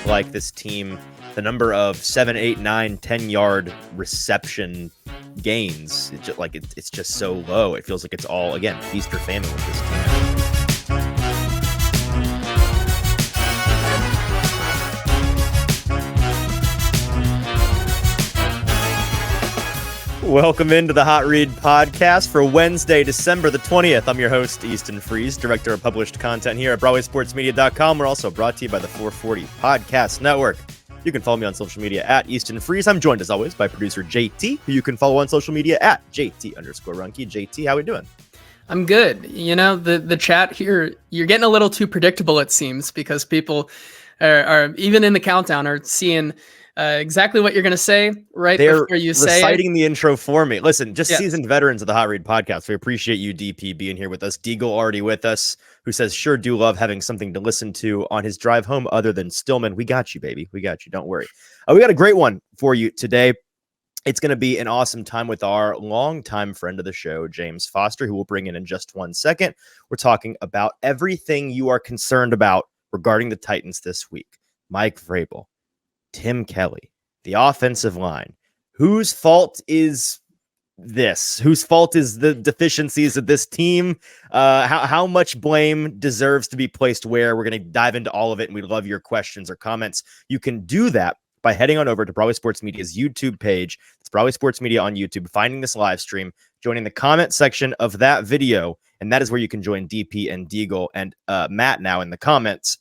look like this team, the number of 7, 8, 9, 10-yard reception gains, it's just so low. It feels like it's all, again, feast or famine with this team. Welcome into the Hot Read podcast for Wednesday, December the 20th. I'm your host, Easton Freeze, director of published content here at BroadwaySportsMedia.com. We're also brought to you by the 440 Podcast Network. You can follow me on social media at Easton Freeze. I'm joined, as always, by producer JT, who you can follow on social media at JT_Runke. JT, how we doing? I'm good. You know, the chat here, you're getting a little too predictable, it seems, because people are even in the countdown are seeing exactly what you're going to say before you say it. They're reciting the intro for me. Listen, seasoned veterans of the Hot Read podcast. We appreciate you, DP, being here with us. Deagle already with us, who says, sure do love having something to listen to on his drive home other than Stillman. We got you, baby. We got you. Don't worry. We got a great one for you today. It's going to be an awesome time with our longtime friend of the show, James Foster, who we'll bring in just 1 second. We're talking about everything you are concerned about regarding the Titans this week. Mike Vrabel, Tim Kelly, the offensive line. Whose fault is this? Whose fault is the deficiencies of this team? How much blame deserves to be placed where? We're going to dive into all of it, and we love your questions or comments. You can do that by heading on over to Broadway Sports Media's YouTube page. It's Broadway Sports Media on YouTube, finding this live stream, joining the comment section of that video, and that is where you can join DP and Deagle and Matt now in the comments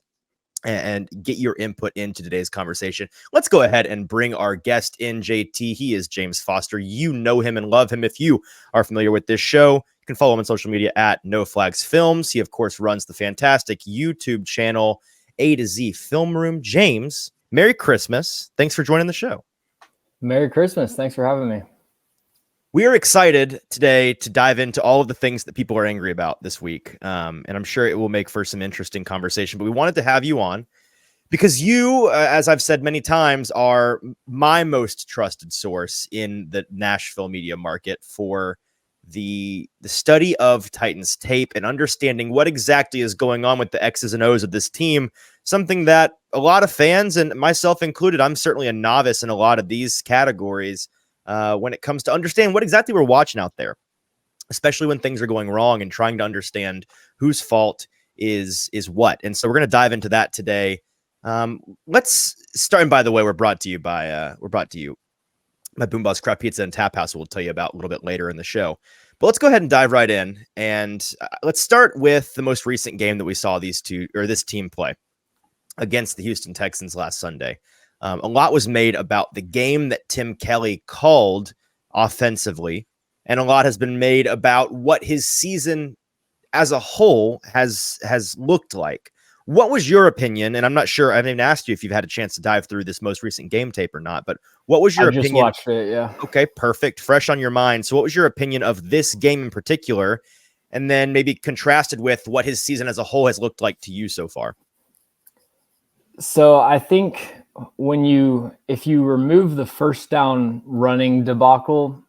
and get your input into today's conversation. Let's go ahead and bring our guest in, JT. He is James Foster. You know him and love him if you are familiar with this show. You can follow him on social media at No Flags Films. He, of course, runs the fantastic YouTube channel AtoZFilmRoom. James, Merry Christmas. Thanks for joining the show. Merry Christmas. Thanks for having me. We are excited today to dive into all of the things that people are angry about this week. And I'm sure it will make for some interesting conversation, but we wanted to have you on because you, as I've said many times, are my most trusted source in the Nashville media market for the study of Titans tape and understanding what exactly is going on with the X's and O's of this team, something that a lot of fans and myself included, I'm certainly a novice in a lot of these categories when it comes to understand what exactly we're watching out there, especially when things are going wrong and trying to understand whose fault is what. And so we're going to dive into that today. Let's start. And by the way, we're brought to you by my Boom Boss Craft Pizza and Tap House. We'll tell you about a little bit later in the show. But let's go ahead and dive right in. And let's start with the most recent game that we saw this team play against the Houston Texans last Sunday. A lot was made about the game that Tim Kelly called offensively, and a lot has been made about what his season as a whole has looked like. What was your opinion? And I'm not sure, I haven't even asked you if you've had a chance to dive through this most recent game tape or not, but what was your opinion? I just watched it, yeah. Okay, perfect. Fresh on your mind. So what was your opinion of this game in particular? And then maybe contrasted with what his season as a whole has looked like to you so far. So I think if you remove the first down running debacle,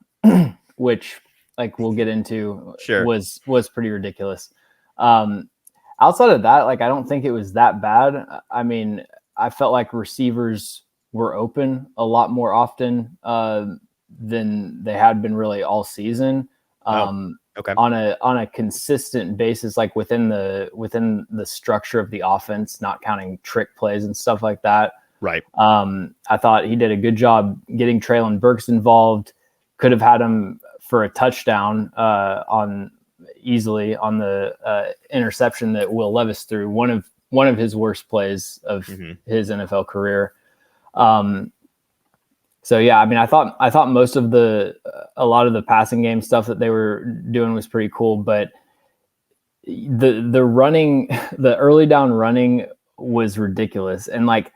which like we'll get into, sure, was pretty ridiculous. Outside of that, like I don't think it was that bad. I mean, I felt like receivers were open a lot more often than they had been really all season. Okay. On a consistent basis, like within the structure of the offense, not counting trick plays and stuff like that. Right. I thought he did a good job getting Treylon Burks involved. Could have had him for a touchdown easily on the interception that Will Levis threw. One of his worst plays of his NFL career. So yeah, I mean, I thought most of a lot of the passing game stuff that they were doing was pretty cool, but the running, the early down running was ridiculous. And like,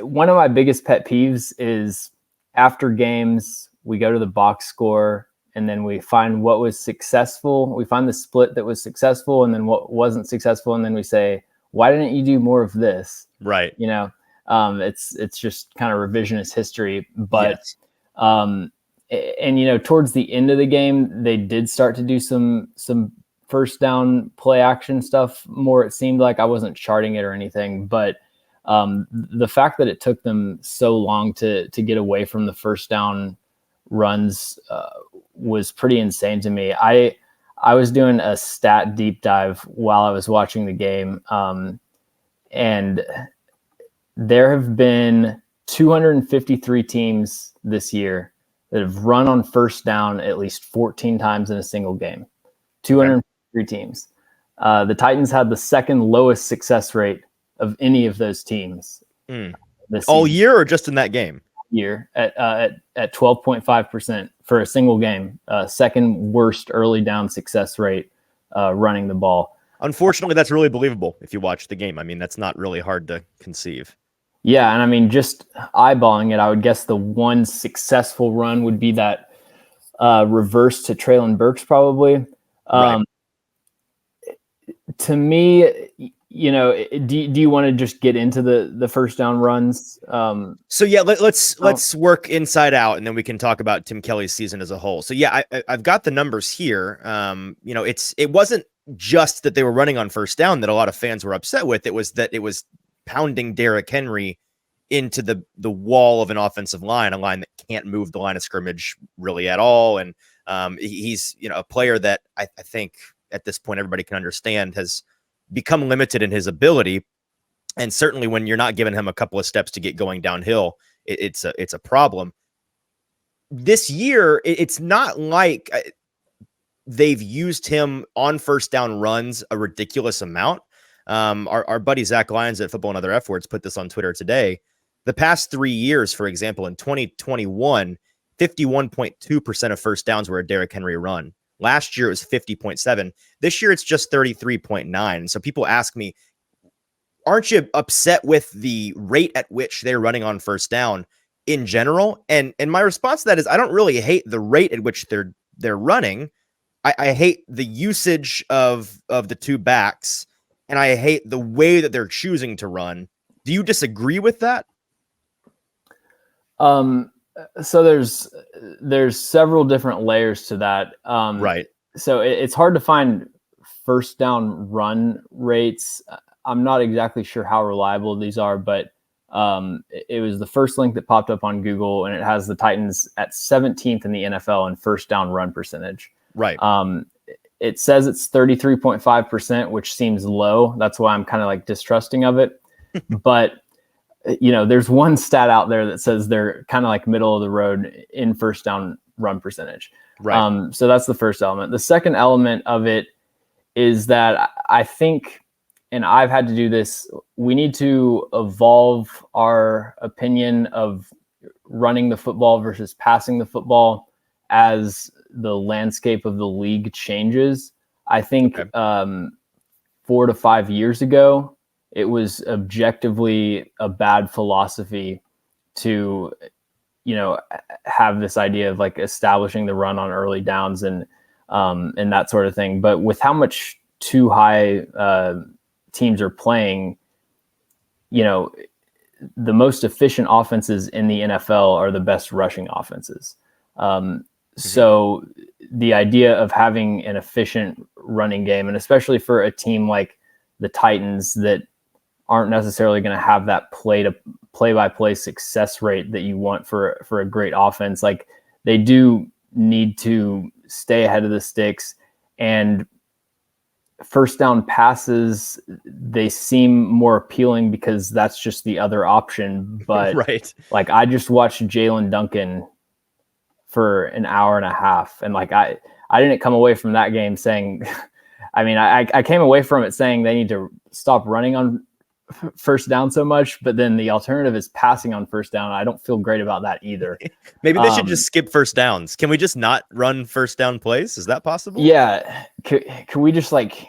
one of my biggest pet peeves is after games, we go to the box score and then we find what was successful. We find the split that was successful and then what wasn't successful. And then we say, why didn't you do more of this? Right. You know, it's just kind of revisionist history, but, yes. And, you know, towards the end of the game, they did start to do some first down play action stuff more. It seemed like I wasn't charting it or anything, but The fact that it took them so long to get away from the first down runs was pretty insane to me. I was doing a stat deep dive while I was watching the game, and there have been 253 teams this year that have run on first down at least 14 times in a single game. 253 teams. The Titans had the second lowest success rate of any of those teams. All year or just in that game? Year at 12.5% for a single game. Second worst early down success rate running the ball. Unfortunately, that's really believable if you watch the game. I mean, that's not really hard to conceive. Yeah, and I mean, just eyeballing it, I would guess the one successful run would be that reverse to Traylon Burks, probably. Right. To me, you know, do you want to just get into the first down runs? So yeah, let's work inside out, and then we can talk about Tim Kelly's season as a whole. So yeah, I've got the numbers here. You know, it wasn't just that they were running on first down that a lot of fans were upset with. It was that it was pounding Derrick Henry into the wall of an offensive line, a line that can't move the line of scrimmage really at all. And he's, you know, a player that I think at this point everybody can understand has become limited in his ability. And certainly when you're not giving him a couple of steps to get going downhill, it's a problem. This year, it's not like they've used him on first down runs a ridiculous amount. Our buddy Zach Lyons at Football and Other F Words put this on Twitter today. The past 3 years, for example, in 2021, 51.2% of first downs were a Derrick Henry run. Last year, it was 50.7. This year, it's just 33.9. So people ask me, aren't you upset with the rate at which they're running on first down in general? And my response to that is, I don't really hate the rate at which they're running. I hate the usage of the two backs, and I hate the way that they're choosing to run. Do you disagree with that? So there's several different layers to that. Right. So it's hard to find first down run rates. I'm not exactly sure how reliable these are, but it was the first link that popped up on Google, and it has the Titans at 17th in the NFL in first down run percentage. Right. It says it's 33.5%, which seems low. That's why I'm kind of like distrusting of it. But you know, there's one stat out there that says they're kind of like middle of the road in first down run percentage. Right. So that's the first element. The second element of it is that I think, and I've had to do this, we need to evolve our opinion of running the football versus passing the football as the landscape of the league changes. I think 4 to 5 years ago, it was objectively a bad philosophy to, you know, have this idea of like establishing the run on early downs and that sort of thing. But with how much too high teams are playing, you know, the most efficient offenses in the NFL are the best rushing offenses. So the idea of having an efficient running game, and especially for a team like the Titans that aren't necessarily going to have that play-by-play success rate that you want for a great offense, like they do need to stay ahead of the sticks. And first down passes, they seem more appealing because that's just the other option. But right. Like I just watched Jalen Duncan for an hour and a half, and like I didn't come away from that game saying, I mean, I came away from it saying they need to stop running on first down so much, but then the alternative is passing on first down. I don't feel great about that either. Maybe they should just skip first downs. Can we just not run first down plays? Is that possible? Yeah. Can we just like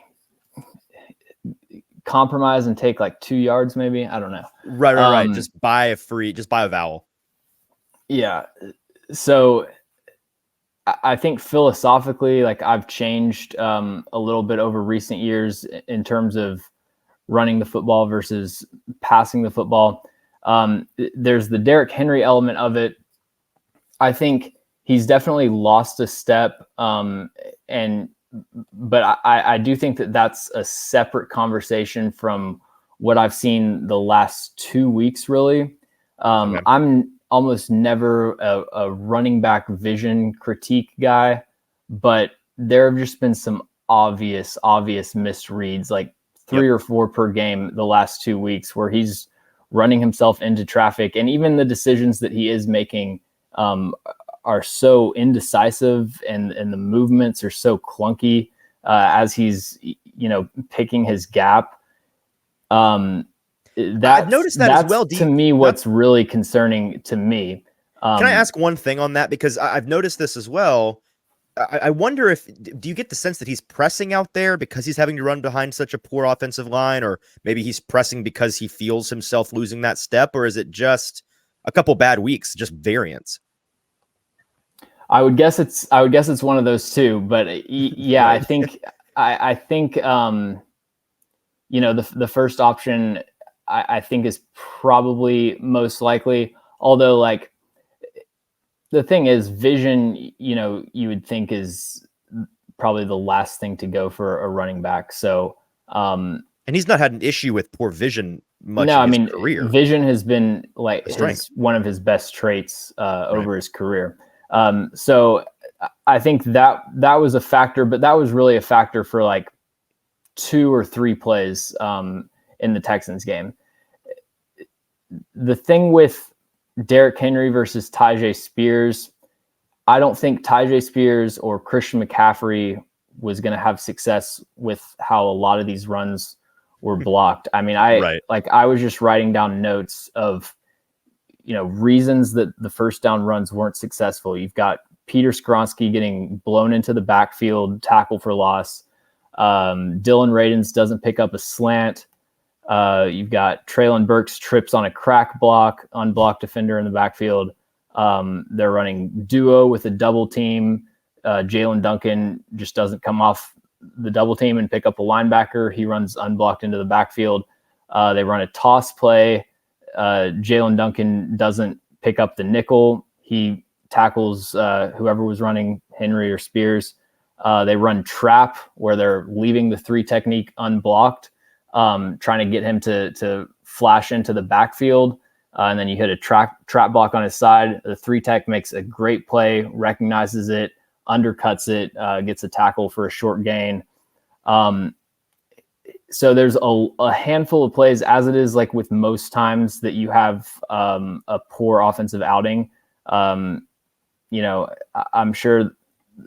compromise and take like 2 yards maybe? I don't know. Right. Just buy a vowel. Yeah. So I think philosophically, like I've changed a little bit over recent years in terms of running the football versus passing the football. There's the Derrick Henry element of it. I think he's definitely lost a step. But I do think that that's a separate conversation from what I've seen the last 2 weeks, really. Okay. I'm almost never a running back vision critique guy, but there have just been some obvious misreads, like 3 or 4 per game the last 2 weeks, where he's running himself into traffic. And even the decisions that he is making are so indecisive, and the movements are so clunky as he's, picking his gap. I've noticed that as well. To me, what's really concerning to me. Can I ask one thing on that? Because I've noticed this as well. I wonder do you get the sense that he's pressing out there because he's having to run behind such a poor offensive line, or maybe he's pressing because he feels himself losing that step, or is it just a couple bad weeks, just variance? I would guess it's one of those two, but yeah, I think the first option I think is probably most likely, although like the thing is, vision, you would think is probably the last thing to go for a running back. So, and he's not had an issue with poor vision much. No, in his career. Vision has been like one of his best traits over his career. So I think that was a factor, but that was really a factor for like 2 or 3 plays in the Texans game. The thing with Derrick Henry versus Tyjae Spears, I don't think Tyjae Spears or Christian McCaffrey was going to have success with how a lot of these runs were blocked. I mean, I was just writing down notes of, reasons that the first down runs weren't successful. You've got Peter Skoronski getting blown into the backfield, tackle for loss. Dylan Radins doesn't pick up a slant. You've got Treylon Burks trips on a crack block, unblocked defender in the backfield. They're running duo with a double team. Jalen Duncan just doesn't come off the double team and pick up a linebacker. He runs unblocked into the backfield. They run a toss play. Jalen Duncan doesn't pick up the nickel. He tackles whoever was running, Henry or Spears. They run trap, where they're leaving the 3 technique unblocked, trying to get him to flash into the backfield. And then you hit a trap block on his side. The 3 tech makes a great play, recognizes it, undercuts it, gets a tackle for a short gain. So there's a handful of plays, as it is like with most times that you have a poor offensive outing. I'm sure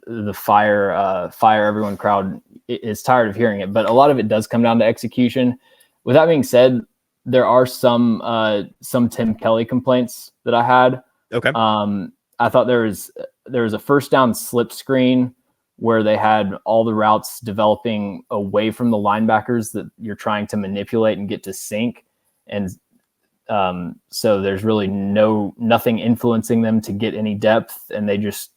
the fire everyone crowd is tired of hearing it, but a lot of it does come down to execution. With that being said, there are some Tim Kelly complaints that I had. Okay. I thought there was a first down slip screen where they had all the routes developing away from the linebackers that you're trying to manipulate and get to sync. And so there's really nothing influencing them to get any depth, and they just,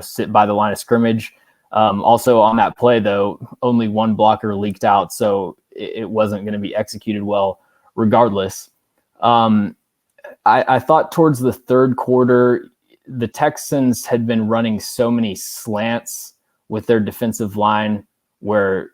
sit by the line of scrimmage. Also on that play, though, only one blocker leaked out, so it wasn't going to be executed well regardless. I thought towards the third quarter, the Texans had been running so many slants with their defensive line where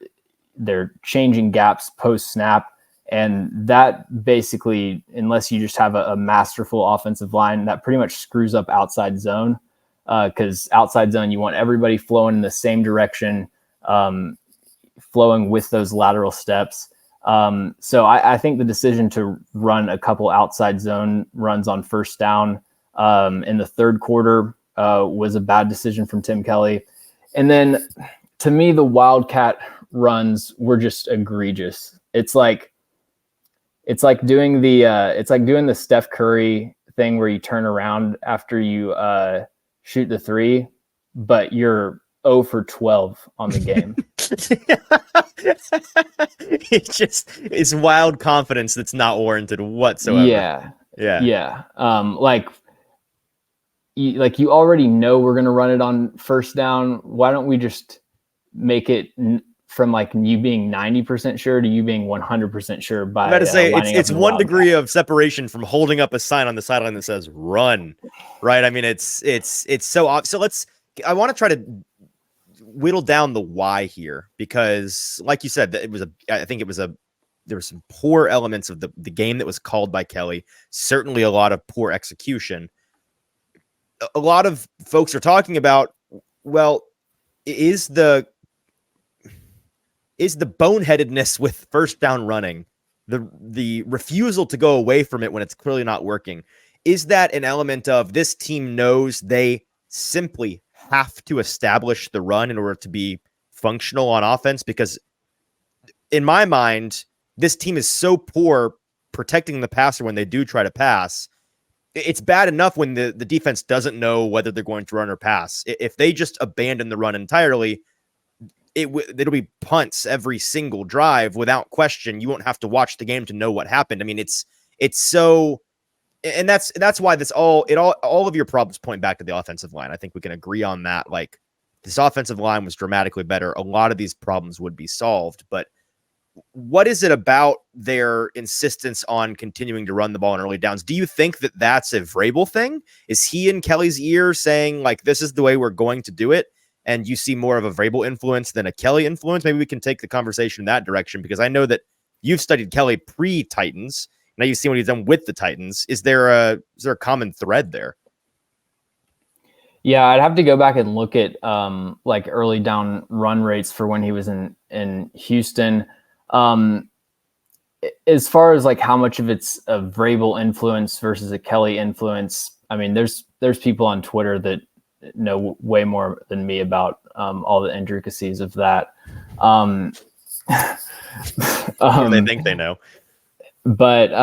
they're changing gaps post snap. And that basically, unless you just have a masterful offensive line, that pretty much screws up outside zone. Because outside zone, you want everybody flowing in the same direction, flowing with those lateral steps. So I think the decision to run a couple outside zone runs on first down in the third quarter was a bad decision from Tim Kelly. And then to me, the Wildcat runs were just egregious. It's like doing the Steph Curry thing where you turn around after you shoot the 3, but you're 0 for 12 on the game. It's wild confidence that's not warranted whatsoever. Yeah. You already know we're going to run it on first down. Why don't we just make it from like you being 90% sure to you being 100% sure by I'm about to say it's 1 degree Wildcat. of separation from holding up a sign on the sideline that says run, right? I mean, it's so odd. So I want to try to whittle down the why here, because like you said, I think it was a there were some poor elements of the game that was called by Kelly. Certainly a lot of poor execution. A lot of folks are talking about, well, is the boneheadedness with first down running, the refusal to go away from it when it's clearly not working, is that an element of this team knows they simply have to establish the run in order to be functional on offense? Because in my mind, this team is so poor protecting the passer when they do try to pass. It's bad enough when the defense doesn't know whether they're going to run or pass. If they just abandon the run entirely, it'll be punts every single drive without question. You won't have to watch the game to know what happened. I mean, it's so, and that's why all of your problems point back to the offensive line. I think we can agree on that. Like, this offensive line was dramatically better, a lot of these problems would be solved. But what is it about their insistence on continuing to run the ball in early downs? Do you think that that's a Vrabel thing? Is he in Kelly's ear saying, like, this is the way we're going to do it? And you see more of a Vrabel influence than a Kelly influence? Maybe we can take the conversation in that direction, because I know that you've studied Kelly pre-Titans. Now you've seen what he's done with the Titans. Is there a common thread there? Yeah, I'd have to go back and look at like early down run rates for when he was in Houston. As far as like how much of it's a Vrabel influence versus a Kelly influence, I mean, there's people on Twitter that know way more than me about all the intricacies of that. They think they know. But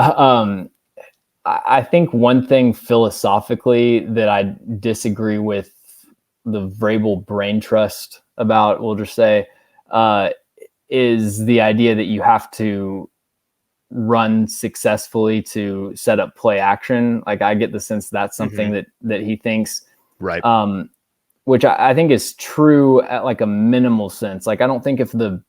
I think one thing philosophically that I disagree with the Vrabel brain trust about, we'll just say, is the idea that you have to run successfully to set up play action. Like, I get the sense that's something that he thinks, right. Which I think is true at like a minimal sense. Like, I don't think if the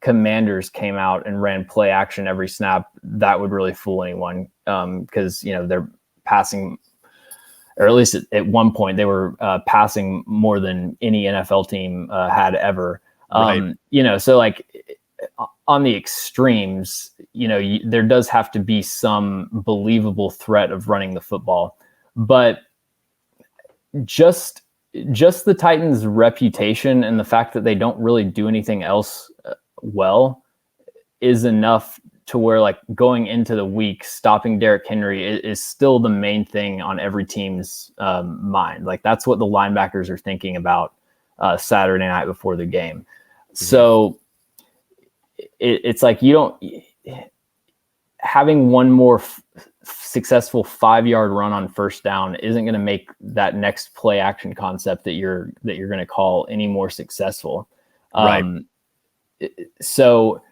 Commanders came out and ran play action every snap, that would really fool anyone. Because, you know, they're passing, or at least at one point they were passing more than any NFL team had ever. Right. You know, so like on the extremes, you know, there does have to be some believable threat of running the football, but just the Titans' reputation and the fact that they don't really do anything else well is enough to where, like, going into the week, stopping Derrick Henry is still the main thing on every team's mind. Like, that's what the linebackers are thinking about Saturday night before the game. So it's like, you don't, having one more successful 5-yard run on first down isn't going to make that next play action concept that you're going to call any more successful. Right. So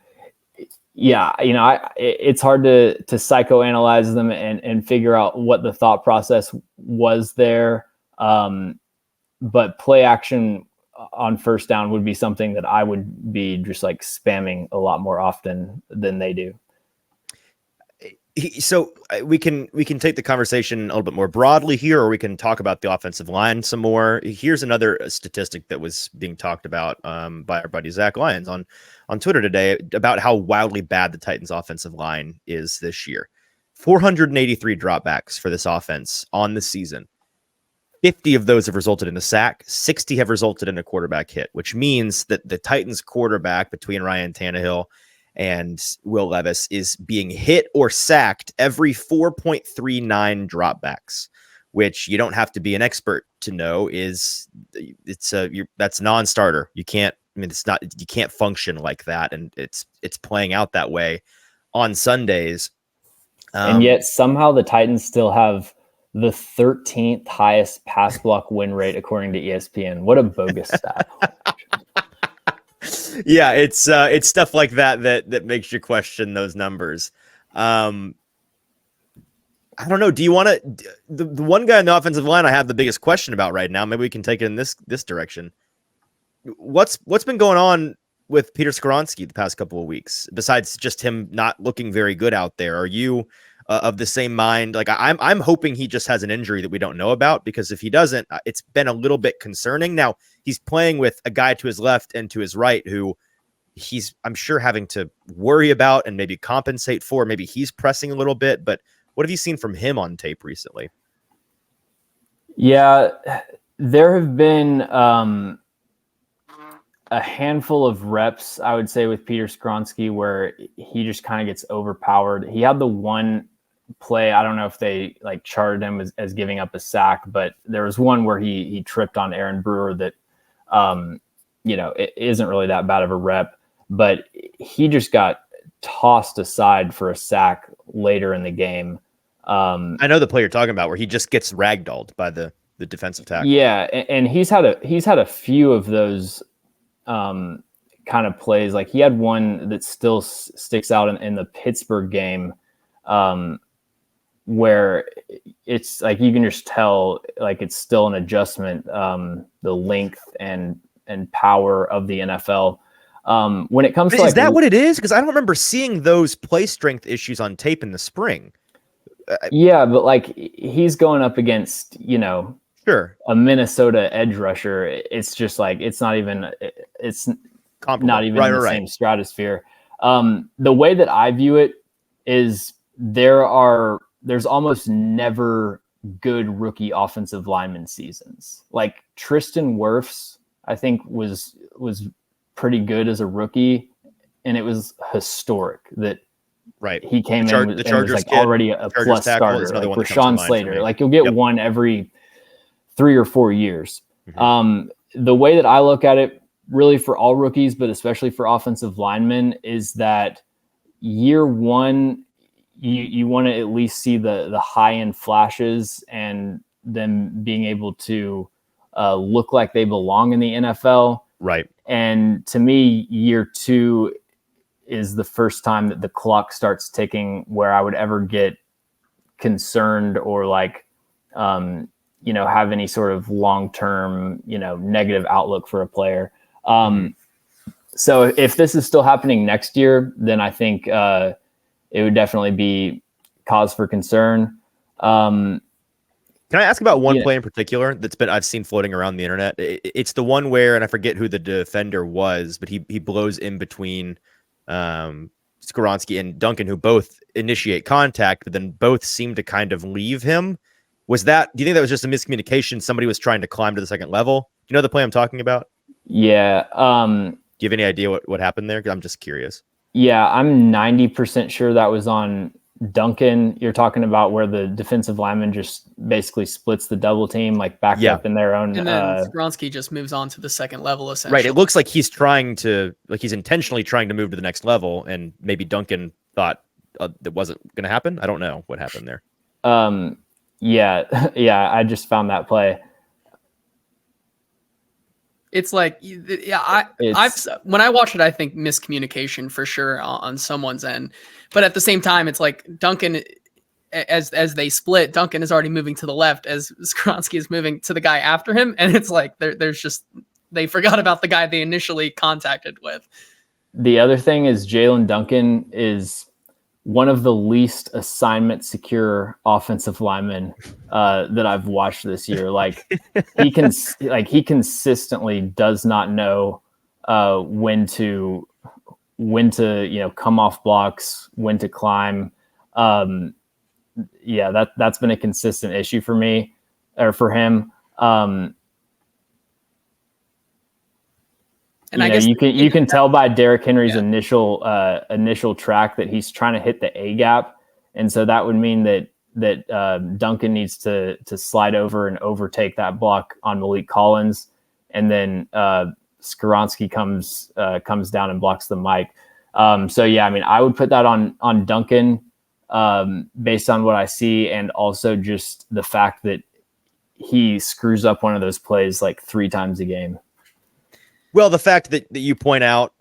yeah, you know, it's hard to psychoanalyze them and figure out what the thought process was there. But play action on first down would be something that I would be just like spamming a lot more often than they do. So we can take the conversation a little bit more broadly here, or we can talk about the offensive line some more. Here's another statistic that was being talked about by our buddy Zach Lyons on Twitter today about how wildly bad the Titans offensive line is this year. 483 dropbacks for this offense on the season. 50 of those have resulted in a sack. 60 have resulted in a quarterback hit, which means that the Titans quarterback, between Ryan Tannehill and Will Levis, is being hit or sacked every 4.39 dropbacks, which you don't have to be an expert to know that's non-starter. You can't function like that. And it's playing out that way on Sundays. And yet somehow the Titans still have the 13th highest pass block win rate, according to ESPN. What a bogus stat. Yeah, it's stuff like that makes you question those numbers. I don't know. Do you want to, the one guy in the offensive line I have the biggest question about right now, maybe we can take it in this direction. What's been going on with Peter Skoronski the past couple of weeks, besides just him not looking very good out there? Are you of the same mind? Like, I'm hoping he just has an injury that we don't know about, because if he doesn't, it's been a little bit concerning. Now, he's playing with a guy to his left and to his right who he's, I'm sure, having to worry about and maybe compensate for. Maybe he's pressing a little bit, but what have you seen from him on tape recently? Yeah, there have been a handful of reps, I would say, with Peter Skoronski where he just kind of gets overpowered. He had the one play, I don't know if they like charted him as giving up a sack, but there was one where he tripped on Aaron Brewer that, it isn't really that bad of a rep, but he just got tossed aside for a sack later in the game. I know the play you're talking about where he just gets ragdolled by the defensive tackle. Yeah, and he's had a few of those kind of plays. Like he had one that still sticks out in the Pittsburgh game, where it's like you can just tell like it's still an adjustment, the length and power of the NFL. When it comes to is that what it is? Because I don't remember seeing those play strength issues on tape in the spring. Yeah, but like he's going up against, sure, a Minnesota edge rusher. It's just like it's not even in the same stratosphere. The way that I view it is there's almost never good rookie offensive lineman seasons. Like Tristan Wirfs, I think was pretty good as a rookie, and it was historic that he came in and was like already a plus starter. Like Rashawn Slater, like you'll get one every 3 or 4 years. Mm-hmm. The way that I look at it, really for all rookies, but especially for offensive linemen, is that year one, you want to at least see the high end flashes and them being able to look like they belong in the NFL. Right. And to me, year two is the first time that the clock starts ticking where I would ever get concerned or like, have any sort of long-term, negative outlook for a player. So if this is still happening next year, then I think it would definitely be cause for concern. Can I ask about one play in particular I've seen floating around the internet? It's the one where, and I forget who the defender was, but he blows in between Skoronski and Duncan, who both initiate contact, but then both seem to kind of leave him. Do you think that was just a miscommunication? Somebody was trying to climb to the second level. Do you know the play I'm talking about? Yeah. Do you have any idea what happened there? 'Cause I'm just curious. Yeah, I'm 90% sure that was on Duncan. You're talking about where the defensive lineman just basically splits the double team, like back up in their own. And then Skoronski just moves on to the second level, essentially. Right. It looks like he's intentionally trying to move to the next level, and maybe Duncan thought that wasn't going to happen. I don't know what happened there. Yeah, I just found that play. It's like, when I watch it, I think miscommunication for sure on someone's end. But at the same time, it's like Duncan, as they split, Duncan is already moving to the left as Skoronski is moving to the guy after him. And it's like, they forgot about the guy they initially contacted with. The other thing is Jalen Duncan is one of the least assignment secure offensive linemen that I've watched this year. Like he consistently does not know when to come off blocks, when to climb. That's been a consistent issue for me or for him. And I guess you can tell by Derrick Henry's initial track that he's trying to hit the A gap, and so that would mean that Duncan needs to slide over and overtake that block on Malik Collins, and then Skoronski comes down and blocks the mic. I would put that on Duncan based on what I see, and also just the fact that he screws up one of those plays like 3 times a game. Well, the fact that you point out,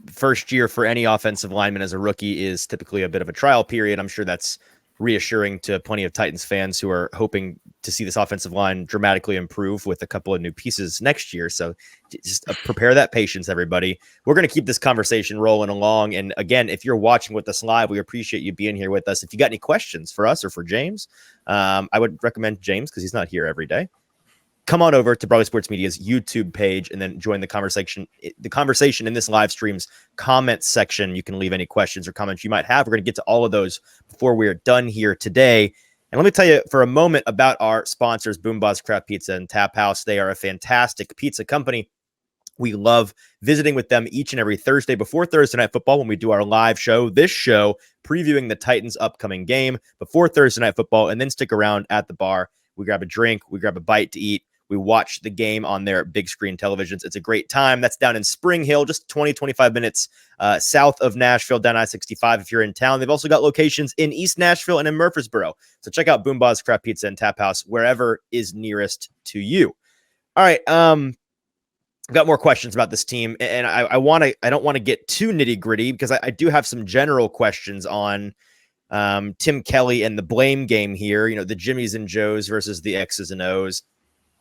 first year for any offensive lineman as a rookie is typically a bit of a trial period. I'm sure that's reassuring to plenty of Titans fans who are hoping to see this offensive line dramatically improve with a couple of new pieces next year. So just prepare that patience, everybody. We're going to keep this conversation rolling along. And again, if you're watching with us live, we appreciate you being here with us. If you got any questions for us or for James, I would recommend James because he's not here every day. come on over to Broadway Sports Media's YouTube page and then join the conversation in this live stream's comments section. You can leave any questions or comments you might have. We're going to get to all of those before we're done here today. And let me tell you for a moment about our sponsors, Boomboss Craft Pizza and Tap House. They are a fantastic pizza company. We love visiting with them each and every Thursday before Thursday Night Football when we do our live show. This show previewing the Titans' upcoming game before Thursday Night Football, and then stick around at the bar. We grab a drink, we grab a bite to eat. We watch the game on their big screen televisions. It's a great time. That's down in Spring Hill, just 25 minutes south of Nashville, down I-65 if you're in town. They've also got locations in East Nashville and in Murfreesboro. So check out Boomboss Craft Pizza and Tap House wherever is nearest to you. All right, I've got more questions about this team, and I don't want to get too nitty gritty because I do have some general questions on Tim Kelly and the blame game here. You know, the Jimmies and Joes versus the X's and O's.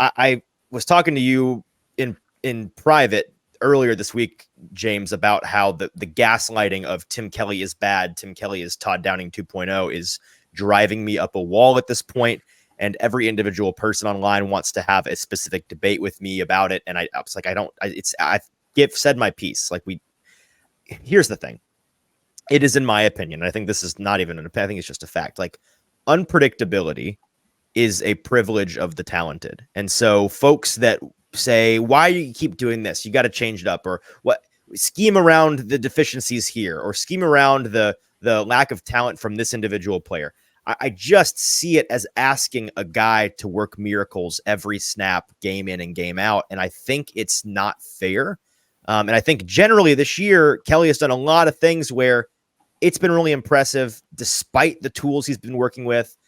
I was talking to you in private earlier this week, James, about how the gaslighting of Tim Kelly is bad. Tim Kelly is Todd Downing 2.0 is driving me up a wall at this point. And every individual person online wants to have a specific debate with me about it. And I was like, I've said my piece. Like here's the thing. It is in my opinion. I think this is not even I think it's just a fact. Like unpredictability is a privilege of the talented. And so folks that say, why do you keep doing this? You got to change it up, or what, scheme around the deficiencies here, or scheme around the lack of talent from this individual player. I just see it as asking a guy to work miracles every snap, game in and game out. And I think it's not fair. And I think generally this year, Kelly has done a lot of things where it's been really impressive despite the tools he's been working with.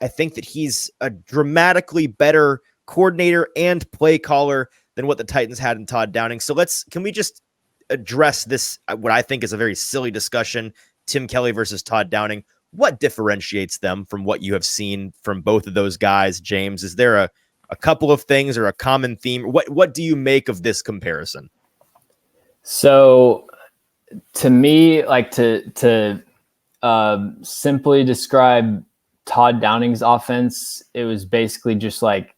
I think that he's a dramatically better coordinator and play caller than what the Titans had in Todd Downing. So can we just address this, what I think is a very silly discussion, Tim Kelly versus Todd Downing? What differentiates them from what you have seen from both of those guys, James? Is there a couple of things or a common theme? What do you make of this comparison? So to me, like to simply describe Todd Downing's offense, it was basically just like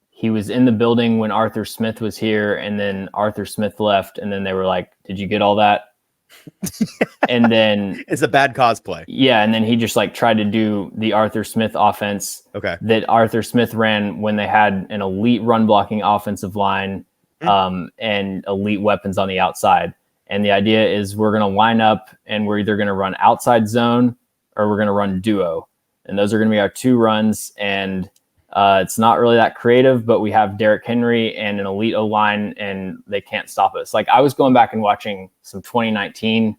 he was in the building when Arthur Smith was here, and then Arthur Smith left, and then they were like, did you get all that? And then it's a bad cosplay. Yeah, and then he just like tried to do the Arthur Smith offense that Arthur Smith ran when they had an elite run blocking offensive line and elite weapons on the outside. And the idea is we're going to line up and we're either going to run outside zone or we're going to run duo. And those are going to be our two runs. And it's not really that creative, but we have Derrick Henry and an elite O-line, and they can't stop us. Like I was going back and watching some 2019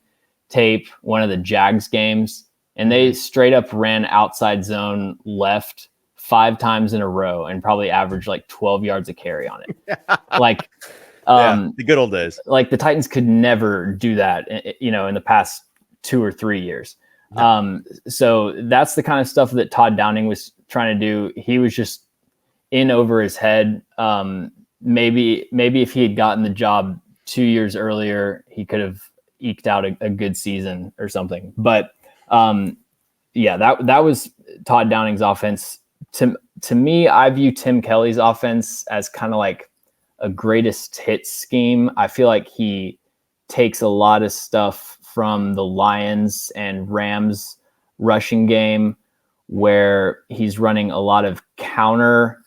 tape, one of the Jags games, and they straight up ran outside zone left 5 times in a row and probably averaged like 12 yards a carry on it. Like the good old days. Like the Titans could never do that, you know, in the past 2 or 3 years. No. So that's the kind of stuff that Todd Downing was trying to do. He was just in over his head. Maybe if he had gotten the job 2 years earlier, he could have eked out a good season or something. But that was Todd Downing's offense. To me, I view Tim Kelly's offense as kind of like a greatest hits scheme. I feel like he takes a lot of stuff from the Lions and Rams rushing game, where he's running a lot of counter,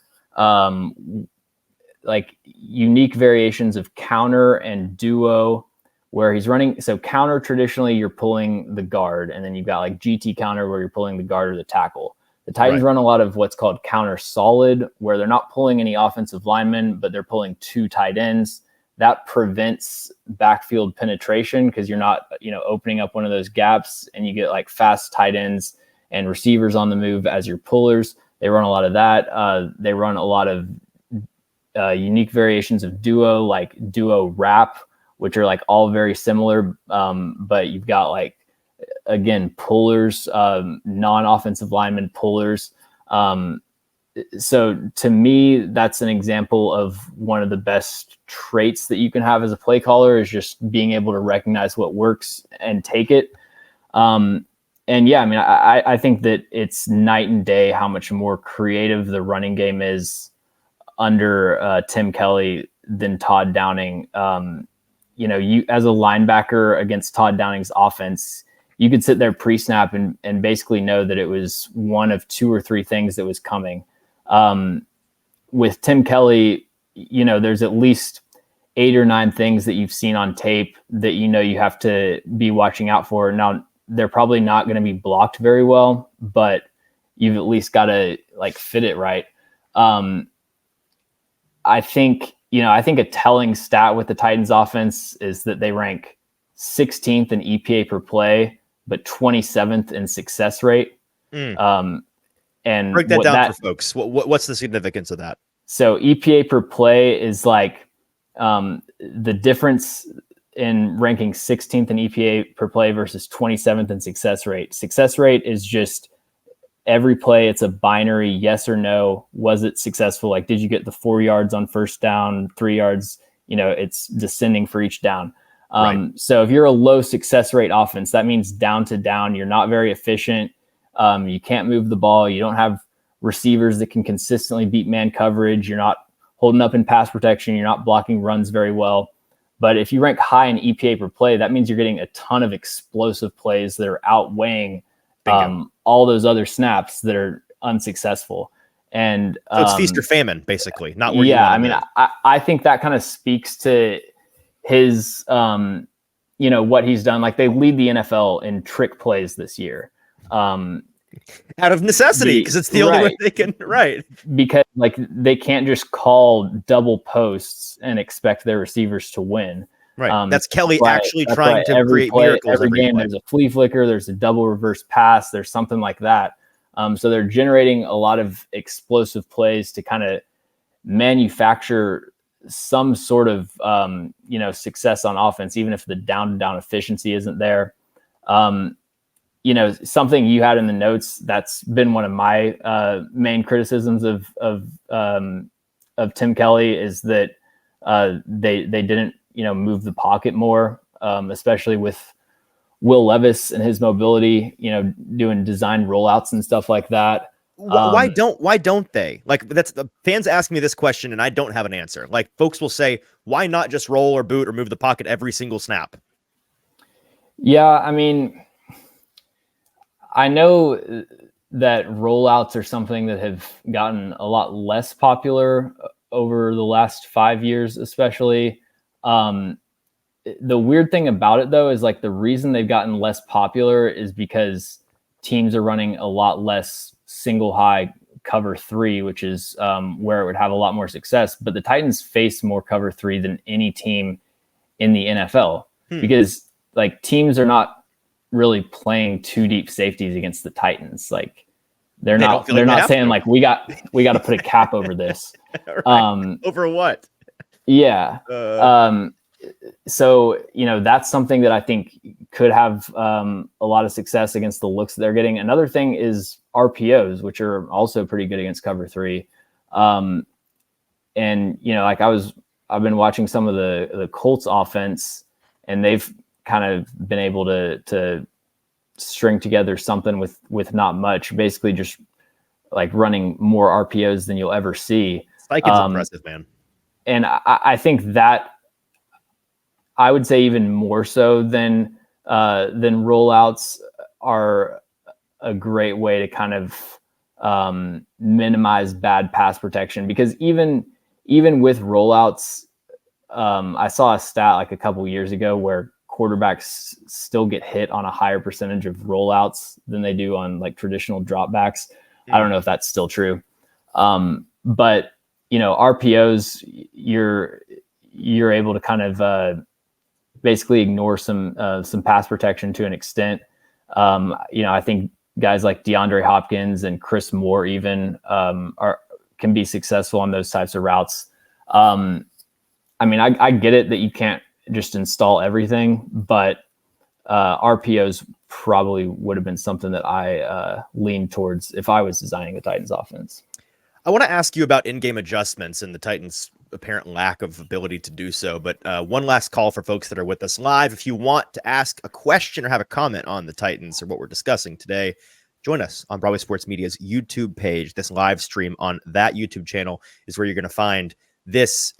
like unique variations of counter and duo, where he's running. So counter, traditionally you're pulling the guard, and then you've got like GT counter where you're pulling the guard or the tackle. The Titans run a lot of what's called counter solid, where they're not pulling any offensive linemen, but they're pulling 2 tight ends. That prevents backfield penetration because you're not, opening up one of those gaps, and you get like fast tight ends and receivers on the move as your pullers. They run a lot of that. They run a lot of unique variations of duo, like duo wrap, which are like all very similar. But you've got like, again, pullers, non-offensive lineman pullers. So to me, that's an example of one of the best traits that you can have as a play caller, is just being able to recognize what works and take it. And yeah, I mean, I think that it's night and day how much more creative the running game is under Tim Kelly than Todd Downing. You as a linebacker against Todd Downing's offense, you could sit there pre-snap and basically know that it was one of two or three things that was coming. With Tim Kelly, there's at least 8 or 9 things that you've seen on tape that you have to be watching out for. Now, they're probably not going to be blocked very well, but you've at least got to fit it right. I think a telling stat with the Titans offense is that they rank 16th in EPA per play, but 27th in success rate. And break that down for folks. What's the significance of that? So EPA per play is the difference in ranking 16th in EPA per play versus 27th in success rate. Success rate is just every play. It's a binary yes or no. Was it successful? Did you get the 4 yards on first down, 3 yards? It's descending for each down. Right. So if you're a low success rate offense, that means down to down, you're not very efficient. You can't move the ball. You don't have receivers that can consistently beat man coverage. You're not holding up in pass protection. You're not blocking runs very well. But if you rank high in EPA per play, that means you're getting a ton of explosive plays that are outweighing all those other snaps that are unsuccessful. And so it's feast or famine, basically. Not where I think that kind of speaks to his, what he's done. They lead the NFL in trick plays this year. Out of necessity, because it's the only way they can, because they can't just call double posts and expect their receivers to win. That's Kelly actually trying to create miracles every game. There's a flea flicker, there's a double reverse pass, there's something like that. So they're generating a lot of explosive plays to kind of manufacture some sort of success on offense, even if the down efficiency isn't there. Something you had in the notes that's been one of my main criticisms of Tim Kelly is that they didn't move the pocket more, especially with Will Levis and his mobility, doing design rollouts and stuff like that. Why don't they? That's the fans ask me this question and I don't have an answer. Folks will say, why not just roll or boot or move the pocket every single snap? Yeah, I mean, I know that rollouts are something that have gotten a lot less popular over the last 5 years, especially. The weird thing about it, though, is the reason they've gotten less popular is because teams are running a lot less single high cover 3, which is where it would have a lot more success. But the Titans face more cover 3 than any team in the NFL because teams are not really playing 2 deep safeties against the Titans. They're not saying we got to put a cap over this. Over what? Yeah. So, that's something that I think could have a lot of success against the looks that they're getting. Another thing is RPOs, which are also pretty good against cover 3. And, I've been watching some of the Colts offense, and they've kind of been able to string together something with not much, basically just running more RPOs than you'll ever see. It's impressive, man. And I think that I would say even more so than rollouts are a great way to kind of minimize bad pass protection, because even with rollouts, I saw a stat a couple years ago where quarterbacks still get hit on a higher percentage of rollouts than they do on traditional dropbacks. I don't know if that's still true. But RPOs, you're able to kind of basically ignore some pass protection to an extent. I think guys like DeAndre Hopkins and Chris Moore even can be successful on those types of routes. I get it that you can't just install everything, but RPOs probably would have been something that I leaned towards if I was designing the Titans offense. I want to ask you about in-game adjustments and the Titans' apparent lack of ability to do so. But one last call for folks that are with us live. If you want to ask a question or have a comment on the Titans or what we're discussing today, join us on Broadway Sports Media's YouTube page. This live stream on that YouTube channel is where you're going to find this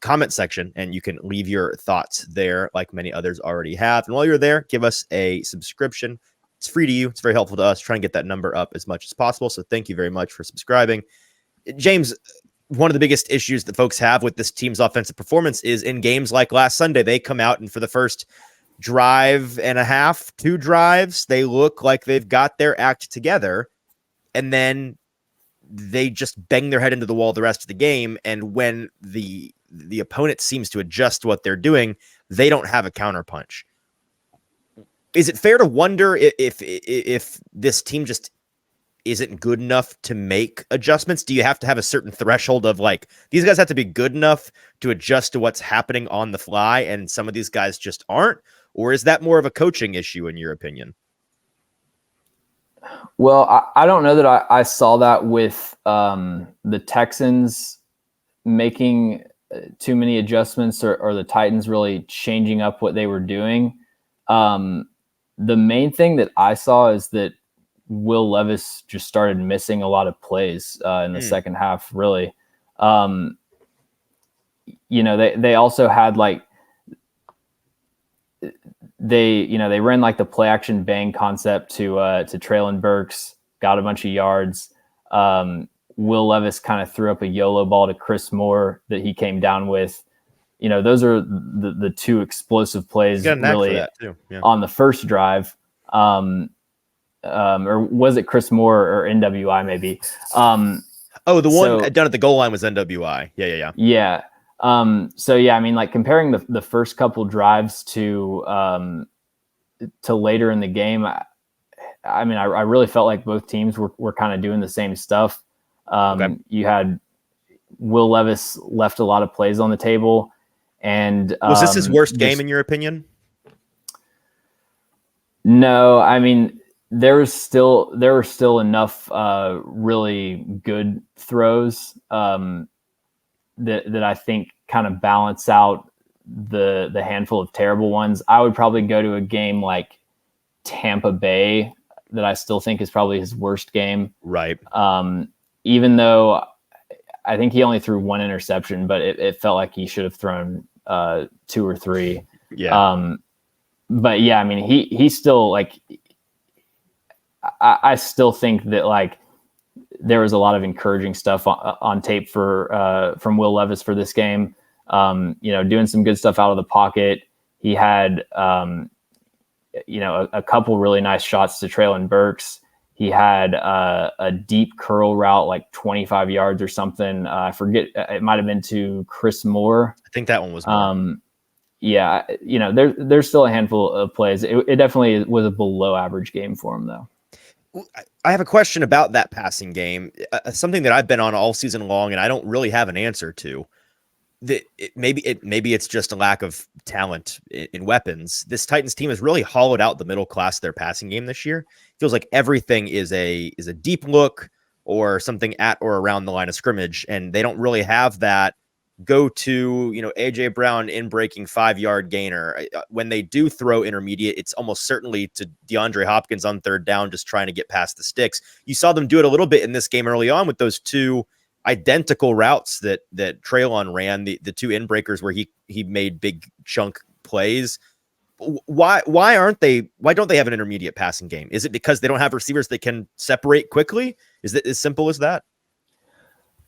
comment section, and you can leave your thoughts there like many others already have. And while you're there, give us a subscription. It's free to you. It's very helpful to us. Try and get that number up as much as possible. So thank you very much for subscribing. James, one of the biggest issues that folks have with this team's offensive performance is in games like last Sunday, they come out and for the first drive and a half, 2 drives, they look like they've got their act together. And then they just bang their head into the wall the rest of the game. And when the opponent seems to adjust what they're doing, they don't have a counterpunch. Is it fair to wonder if this team just isn't good enough to make adjustments? Do you have to have a certain threshold of like, these guys have to be good enough to adjust to what's happening on the fly, and some of these guys just aren't? Or is that more of a coaching issue in your opinion? Well, I don't know that I saw that with the Texans making too many adjustments or the Titans really changing up what they were doing. The main thing that I saw is that Will Levis just started missing a lot of plays in the second half, really. They also had like, they ran like the play action bang concept to Traylon Burks, got a bunch of yards. Will Levis kind of threw up a YOLO ball to Chris Moore that he came down with. Those are the 2 explosive plays really on the first drive. Or was it Chris Moore or NWI maybe? The one done at the goal line was NWI. Yeah. Yeah. Like comparing the first couple drives to later in the game, I really felt like both teams were kind of doing the same stuff. You had Will Levis left a lot of plays on the table, and was this his worst game in your opinion? No, there were still enough really good throws that I think kind of balance out the handful of terrible ones. I would probably go to a game like Tampa Bay that I still think is probably his worst game. Right. Even though I think he only threw 1 interception, but it felt like he should have thrown 2 or 3. Yeah. But yeah, he still like, I still think that like there was a lot of encouraging stuff on tape from Will Levis for this game. Doing some good stuff out of the pocket. He had, a couple really nice shots to Traylon Burks. He had a deep curl route, like 25 yards or something. I forget. It might've been to Chris Moore. I think that one was more. Yeah. There's still a handful of plays. It definitely was a below average game for him though. I have a question about that passing game, something that I've been on all season long, and I don't really have an answer to. Maybe it's just a lack of talent in weapons. This Titans team has really hollowed out the middle class of their passing game this year. It feels like everything is a deep look or something at or around the line of scrimmage, and they don't really have that go to, AJ Brown in breaking 5-yard gainer. When they do throw intermediate, it's almost certainly to DeAndre Hopkins on 3rd down, just trying to get past the sticks. You saw them do it a little bit in this game early on with those 2 identical routes that Traylon ran, the 2 in breakers where he made big chunk plays. Why don't they have an intermediate passing game? Is it because they don't have receivers that can separate quickly? Is it as simple as that?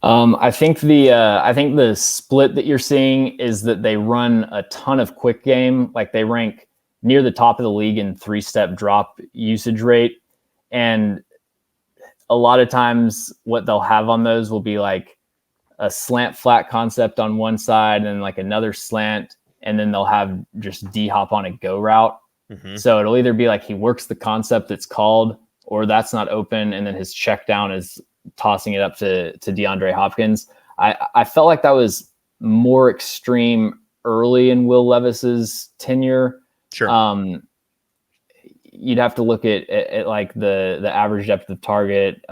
I think the split that you're seeing is that they run a ton of quick game. Like they rank near the top of the league in 3-step drop usage rate. And a lot of times what they'll have on those will be like a slant flat concept on one side and like another slant. And then they'll have just D-hop on a go route. Mm-hmm. So it'll either be like he works the concept that's called, or that's not open. And then his check down is tossing it up to DeAndre Hopkins. I felt like that was more extreme early in Will Levis's tenure. Sure. You'd have to look at like the average depth of target.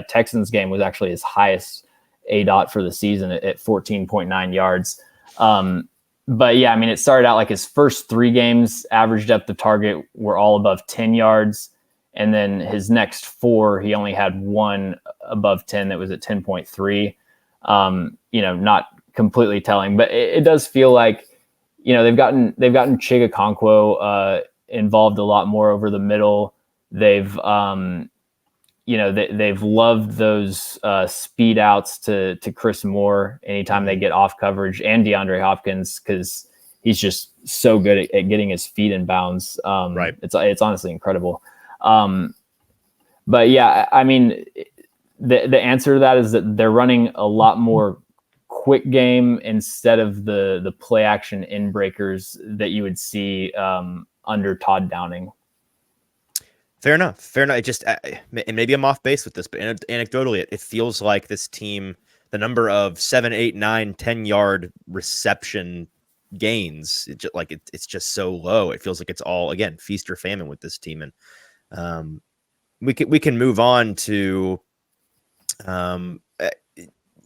Texans game was actually his highest ADOT for the season at 14.9 yards. But yeah, it started out like his first 3 games, average depth of target were all above 10 yards. And then his next 4, he only had one above 10 that was at 10.3. Not completely telling, but it does feel like, they've gotten Chigakonkwo involved a lot more over the middle. They've they've loved those speed outs to Chris Moore anytime they get off coverage, and DeAndre Hopkins, because he's just so good at getting his feet in bounds. Right. It's honestly incredible. But yeah, I mean, the answer to that is that they're running a lot more quick game instead of the play action in breakers that you would see under Todd Downing. Fair enough. It just, and maybe I'm off base with this, but anecdotally, it feels like this team, the number of 7, 8, 9, 10-yard reception gains, it's just so low. It feels like it's all, again, feast or famine with this team. And we can move on to,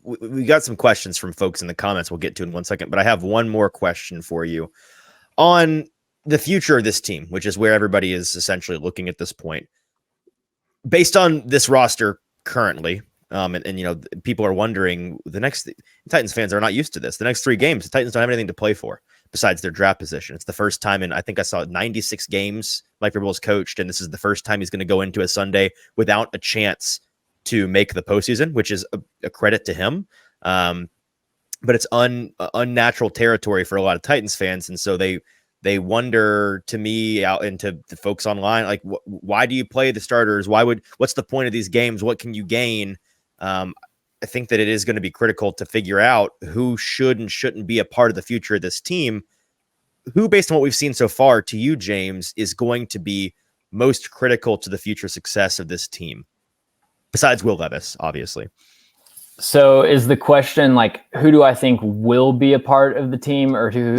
we got some questions from folks in the comments we'll get to in one second, but I have one more question for you on the future of this team, which is where everybody is essentially looking at this point. Based on this roster currently, and people are wondering, Titans fans are not used to this. The next 3 games, the Titans don't have anything to play for besides their draft position. It's the first time in, I think I saw 96 games Mike Vrabel's coached, and this is the first time he's going to go into a Sunday without a chance to make the postseason, which is a credit to him. But it's unnatural territory for a lot of Titans fans, and so they wonder, to me, out into the folks online, like, why do you play the starters? What's the point of these games? What can you gain? I think that it is going to be critical to figure out who should and shouldn't be a part of the future of this team. Who, based on what we've seen so far, to you, James, is going to be most critical to the future success of this team? Besides Will Levis, obviously. So is the question, like, who do I think will be a part of the team, or who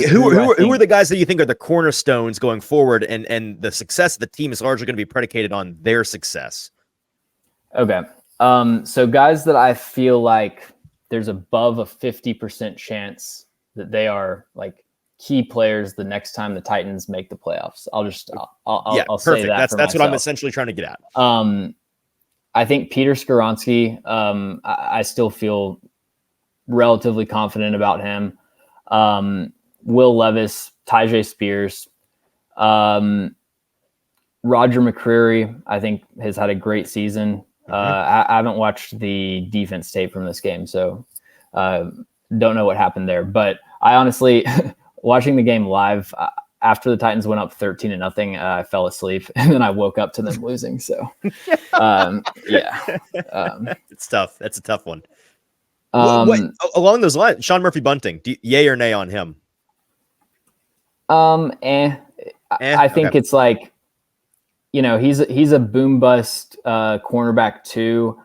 are the guys that you think are the cornerstones going forward, and the success of the team is largely going to be predicated on their success? Okay. So guys that I feel like there's above a 50% chance that they are like key players the next time the Titans make the playoffs. I'll say that. That's what I'm essentially trying to get at. I think Peter Skoronski, I still feel relatively confident about him. Will Levis, Tyjae Spears, Roger McCreary, I think, has had a great season. I haven't watched the defense tape from this game, so don't know what happened there. But I honestly, watching the game live, after the Titans went up 13-0, I fell asleep, and then I woke up to them losing. So, yeah. It's tough. That's a tough one. Along those lines, Sean Murphy Bunting, yay or nay on him? I think it's like, he's a boom bust cornerback too.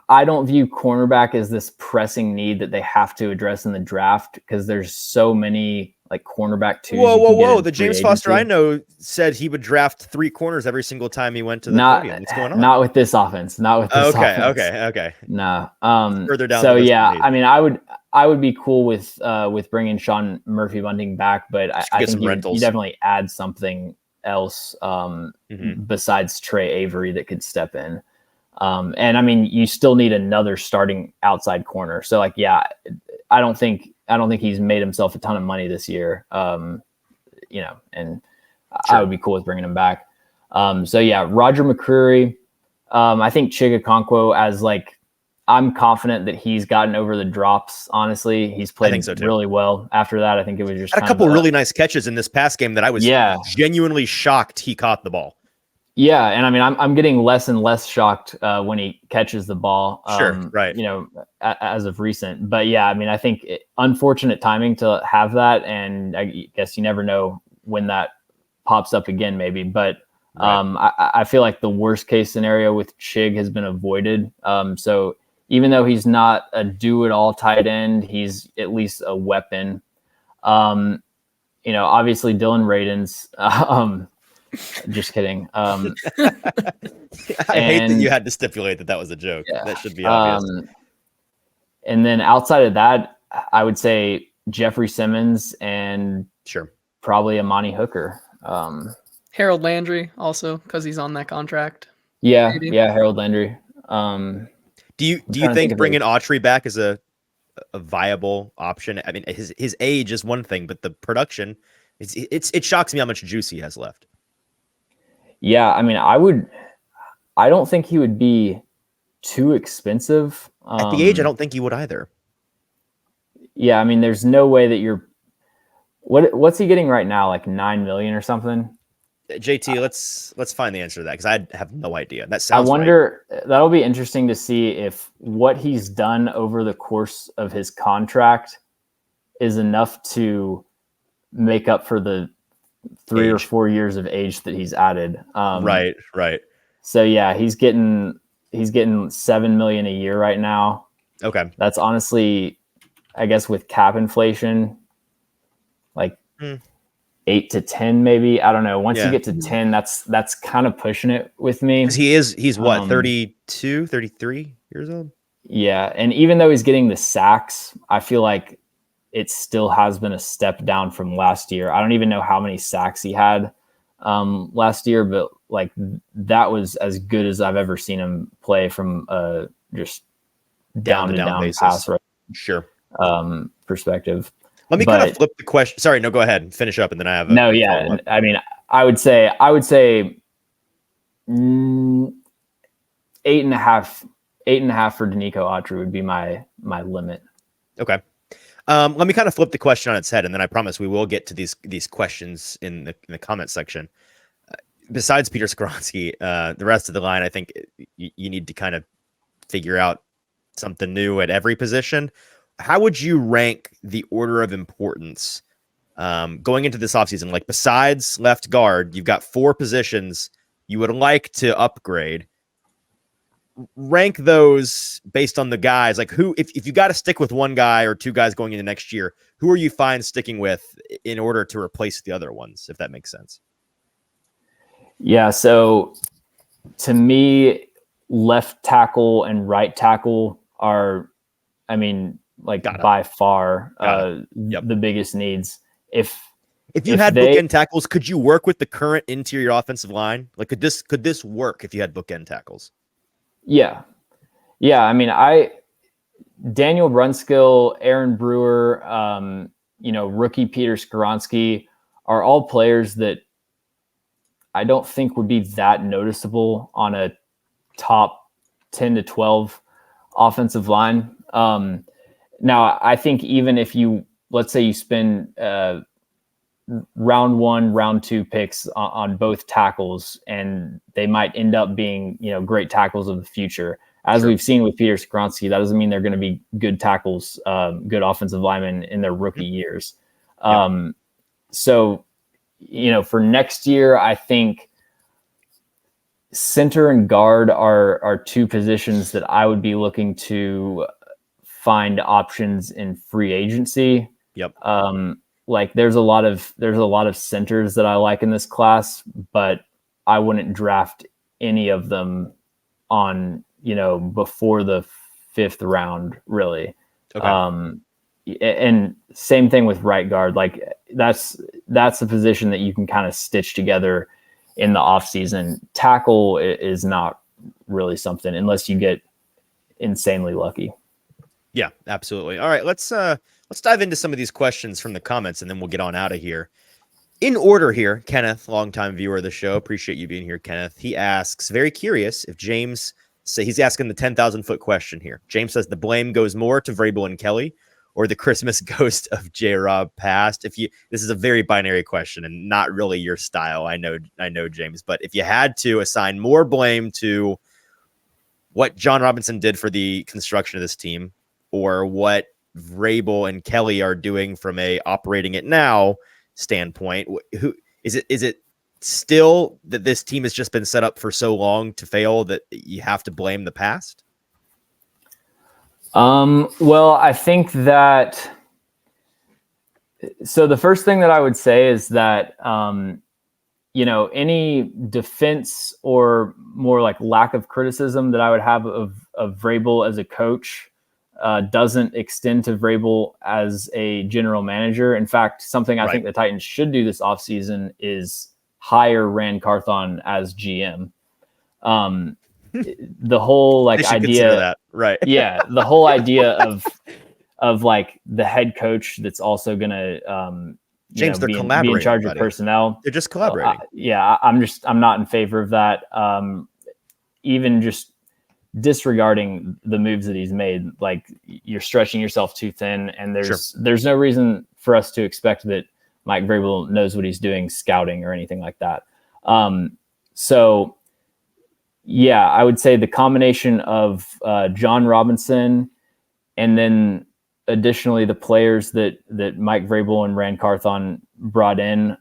I don't view cornerback as this pressing need that they have to address in the draft, because there's so many like cornerback twos. Whoa! The James Foster I know said he would draft 3 corners every single time he went to the podium. What's going on? Not with this offense. Offense. Okay. No. Further down. So yeah, I mean, I would be cool with bringing Sean Murphy Bunting back, but I think you definitely add something else besides Trey Avery that could step in. And I mean, you still need another starting outside corner. So like, yeah, I don't think he's made himself a ton of money this year. And sure. I would be cool with bringing him back. So yeah, Roger McCreary. I think Chigakonkwo, as like, I'm confident that he's gotten over the drops. Honestly, he's played really well after that. I think it was just had a couple really nice catches in this past game that I was genuinely shocked he caught the ball. Yeah, and I mean, I'm getting less and less shocked when he catches the ball. Sure, right. As of recent, but yeah, I mean, I think unfortunate timing to have that, and I guess you never know when that pops up again, maybe. But I feel like the worst case scenario with Chig has been avoided. So even though he's not a do-it-all tight end, he's at least a weapon. Obviously Dylan Radins. Just kidding. I hate that you had to stipulate that was a joke. Yeah, that should be obvious. And then outside of that, I would say Jeffrey Simmons and probably Amani Hooker. Harold Landry also, because he's on that contract. Yeah, maybe. yeah, Harold Landry. Do you think bringing Autry back is a viable option? I mean, his age is one thing, but the production, it shocks me how much juice he has left. Yeah, I mean, I don't think he would be too expensive. At the age, I don't think he would either. Yeah, I mean, there's no way that what's he getting right now? Like 9 million or something? JT, let's find the answer to that, because I have no idea. That sounds. I wonder. Right. That'll be interesting to see if what he's done over the course of his contract is enough to make up for the 3 or 4 years of age that he's added. Right. So yeah, he's getting 7 million a year right now. Okay, that's honestly, I guess, with cap inflation, like 8 to 10 maybe. I don't know. Once you get to 10, that's kind of pushing it with me. Because he's what, 32, 33 years old? Yeah, and even though he's getting the sacks, I feel like it still has been a step down from last year. I don't even know how many sacks he had last year, but like that was as good as I've ever seen him play from just down to down pass rush. Sure. Perspective. Let me kind of flip the question. Sorry, no, go ahead and finish up, and then I have yeah. I mean, I would say 8.5 for Danico Autry would be my limit. Okay. Let me kind of flip the question on its head, and then I promise we will get to these questions in the comment section. Besides Peter Skoronski, the rest of the line, I think you need to kind of figure out something new at every position. How would you rank the order of importance going into this offseason? Like, besides left guard, you've got 4 positions you would like to upgrade. Rank those based on the guys. Like, who, if you got to stick with one guy or 2 guys going into next year, who are you fine sticking with in order to replace the other ones, if that makes sense? Yeah, so to me, left tackle and right tackle are, I mean, like by far the biggest needs. If you had bookend tackles, could you work with the current interior offensive line? Like, could this work if you had bookend tackles? Yeah. I mean, Daniel Brunskill, Aaron Brewer, rookie Peter Skoronski are all players that I don't think would be that noticeable on a top 10 to 12 offensive line. Now, I think even if let's say you spend round 1, round 2 picks on both tackles, and they might end up being, great tackles of the future. As we've seen with Peter Skoronski, that doesn't mean they're going to be good tackles, good offensive linemen in their rookie years. So, for next year, I think center and guard are 2 positions that I would be looking to find options in free agency. Yep. Like there's a lot of centers that I like in this class, but I wouldn't draft any of them on, before the 5th round, really. Okay. And same thing with right guard. Like that's a position that you can kind of stitch together in the off season. Tackle is not really something unless you get insanely lucky. Yeah, absolutely. All right, let's dive into some of these questions from the comments, and then we'll get on out of here. In order here, Kenneth, longtime viewer of the show, appreciate you being here, Kenneth. He asks, very curious if James, he's asking the 10,000-foot question here. James says the blame goes more to Vrabel and Kelly, or the Christmas ghost of J-Rob passed. This is a very binary question and not really your style. I know, James, but if you had to assign more blame to what John Robinson did for the construction of this team, or what Vrabel and Kelly are doing from a operating it now standpoint, who is it? Is it still that this team has just been set up for so long to fail that you have to blame the past? Well, I think that, so the first thing that I would say is that, any defense or more like lack of criticism that I would have of Vrabel as a coach doesn't extend to Vrabel as a general manager. In fact, something I think the Titans should do this offseason is hire Rand Carthon as GM. The whole like idea that, right? Yeah, the whole idea of like the head coach that's also gonna James, they're be in collaborating, charge buddy. of personnel. They're just collaborating. I'm not in favor of that. Even just disregarding the moves that he's made, like you're stretching yourself too thin, and there's no reason for us to expect that Mike Vrabel knows what he's doing scouting or anything like that. So yeah, I would say the combination of John Robinson and then additionally the players that Mike Vrabel and Rand Carthon brought in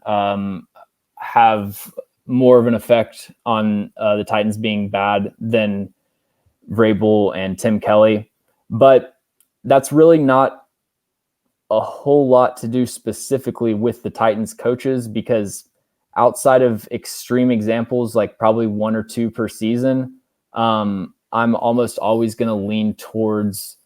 have more of an effect on the Titans being bad than Vrabel and Tim Kelly. But that's really not a whole lot to do specifically with the Titans coaches, because outside of extreme examples, like probably one or two per season, I'm almost always going to lean towards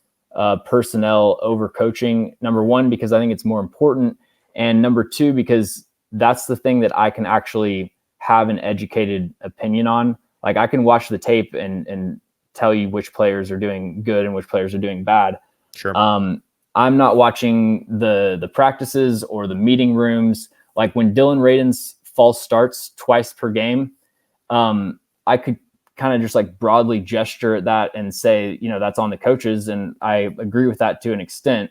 personnel over coaching. Number one, because I think it's more important. And number two, because that's the thing that I can actually have an educated opinion on. Like I can watch the tape and tell you which players are doing good and which players are doing bad. Sure. I'm not watching the practices or the meeting rooms. Like when Dylan Radin's false starts twice per game, I could kind of just like broadly gesture at that and say, that's on the coaches. And I agree with that to an extent,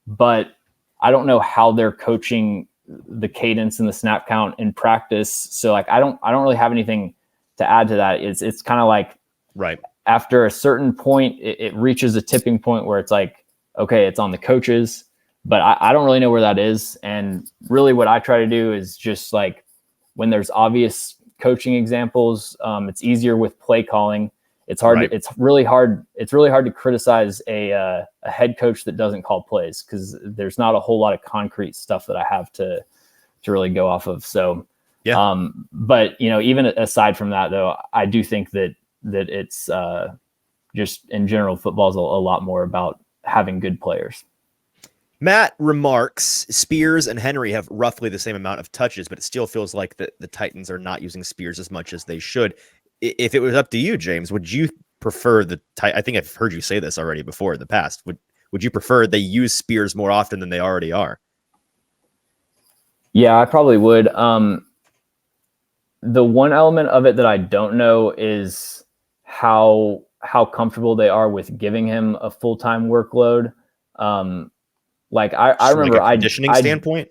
but I don't know how they're coaching the cadence and the snap count in practice. So like, I don't really have anything to add to that. It's kind of like, right after a certain point, it reaches a tipping point where it's like, okay, it's on the coaches, but I don't really know where that is. And really what I try to do is just like, when there's obvious coaching examples, it's easier with play calling. It's hard. Right. It's really hard to criticize a head coach that doesn't call plays, because there's not a whole lot of concrete stuff that I have to really go off of. So, yeah. But even aside from that, though, I do think that it's just in general, football is a lot more about having good players. Matt remarks Spears and Henry have roughly the same amount of touches, but it still feels like the Titans are not using Spears as much as they should. If it was up to you, James, would you prefer I think I've heard you say this already before in the past. Would you prefer they use Spears more often than they already are? Yeah, I probably would. The one element of it that I don't know is how comfortable they are with giving him a full-time workload. Like I remember, like a conditioning standpoint.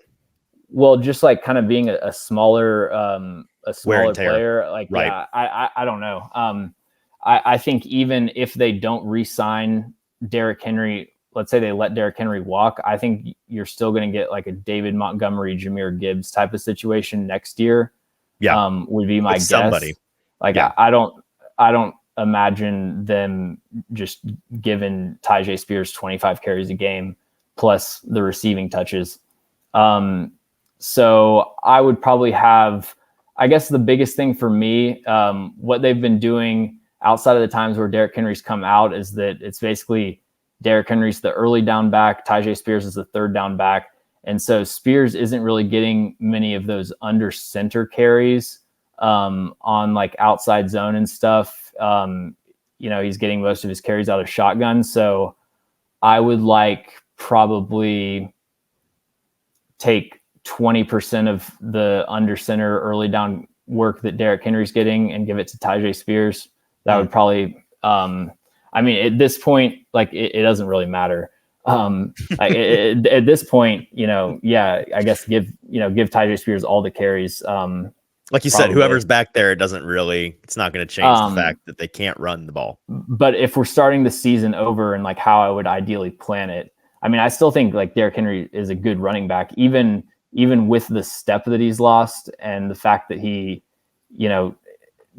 Well, just like kind of being a smaller player. Like, right. Yeah, I don't know. I think even if they don't re-sign Derrick Henry, let's say they let Derrick Henry walk, I think you're still going to get like a David Montgomery, Jahmyr Gibbs type of situation next year. Yeah, would be my guess. Somebody. Like, yeah. I don't imagine them just giving Tyjae Spears 25 carries a game plus the receiving touches. So I would probably have, I guess the biggest thing for me, what they've been doing outside of the times where Derrick Henry's come out is that it's basically Derrick Henry's the early down back, Tyjae Spears is the third down back. And so Spears isn't really getting many of those under center carries on like outside zone and stuff. He's getting most of his carries out of shotgun. So I would like probably take 20% of the under center early down work that Derrick Henry's getting and give it to Tyjae Spears. That would probably, at this point, like it doesn't really matter. At this point, I guess give Tyjae Spears all the carries. Like you said, whoever's back there, it's not going to change the fact that they can't run the ball. But if we're starting the season over and like how I would ideally plan it, I still think like Derrick Henry is a good running back, even with the step that he's lost and the fact that he,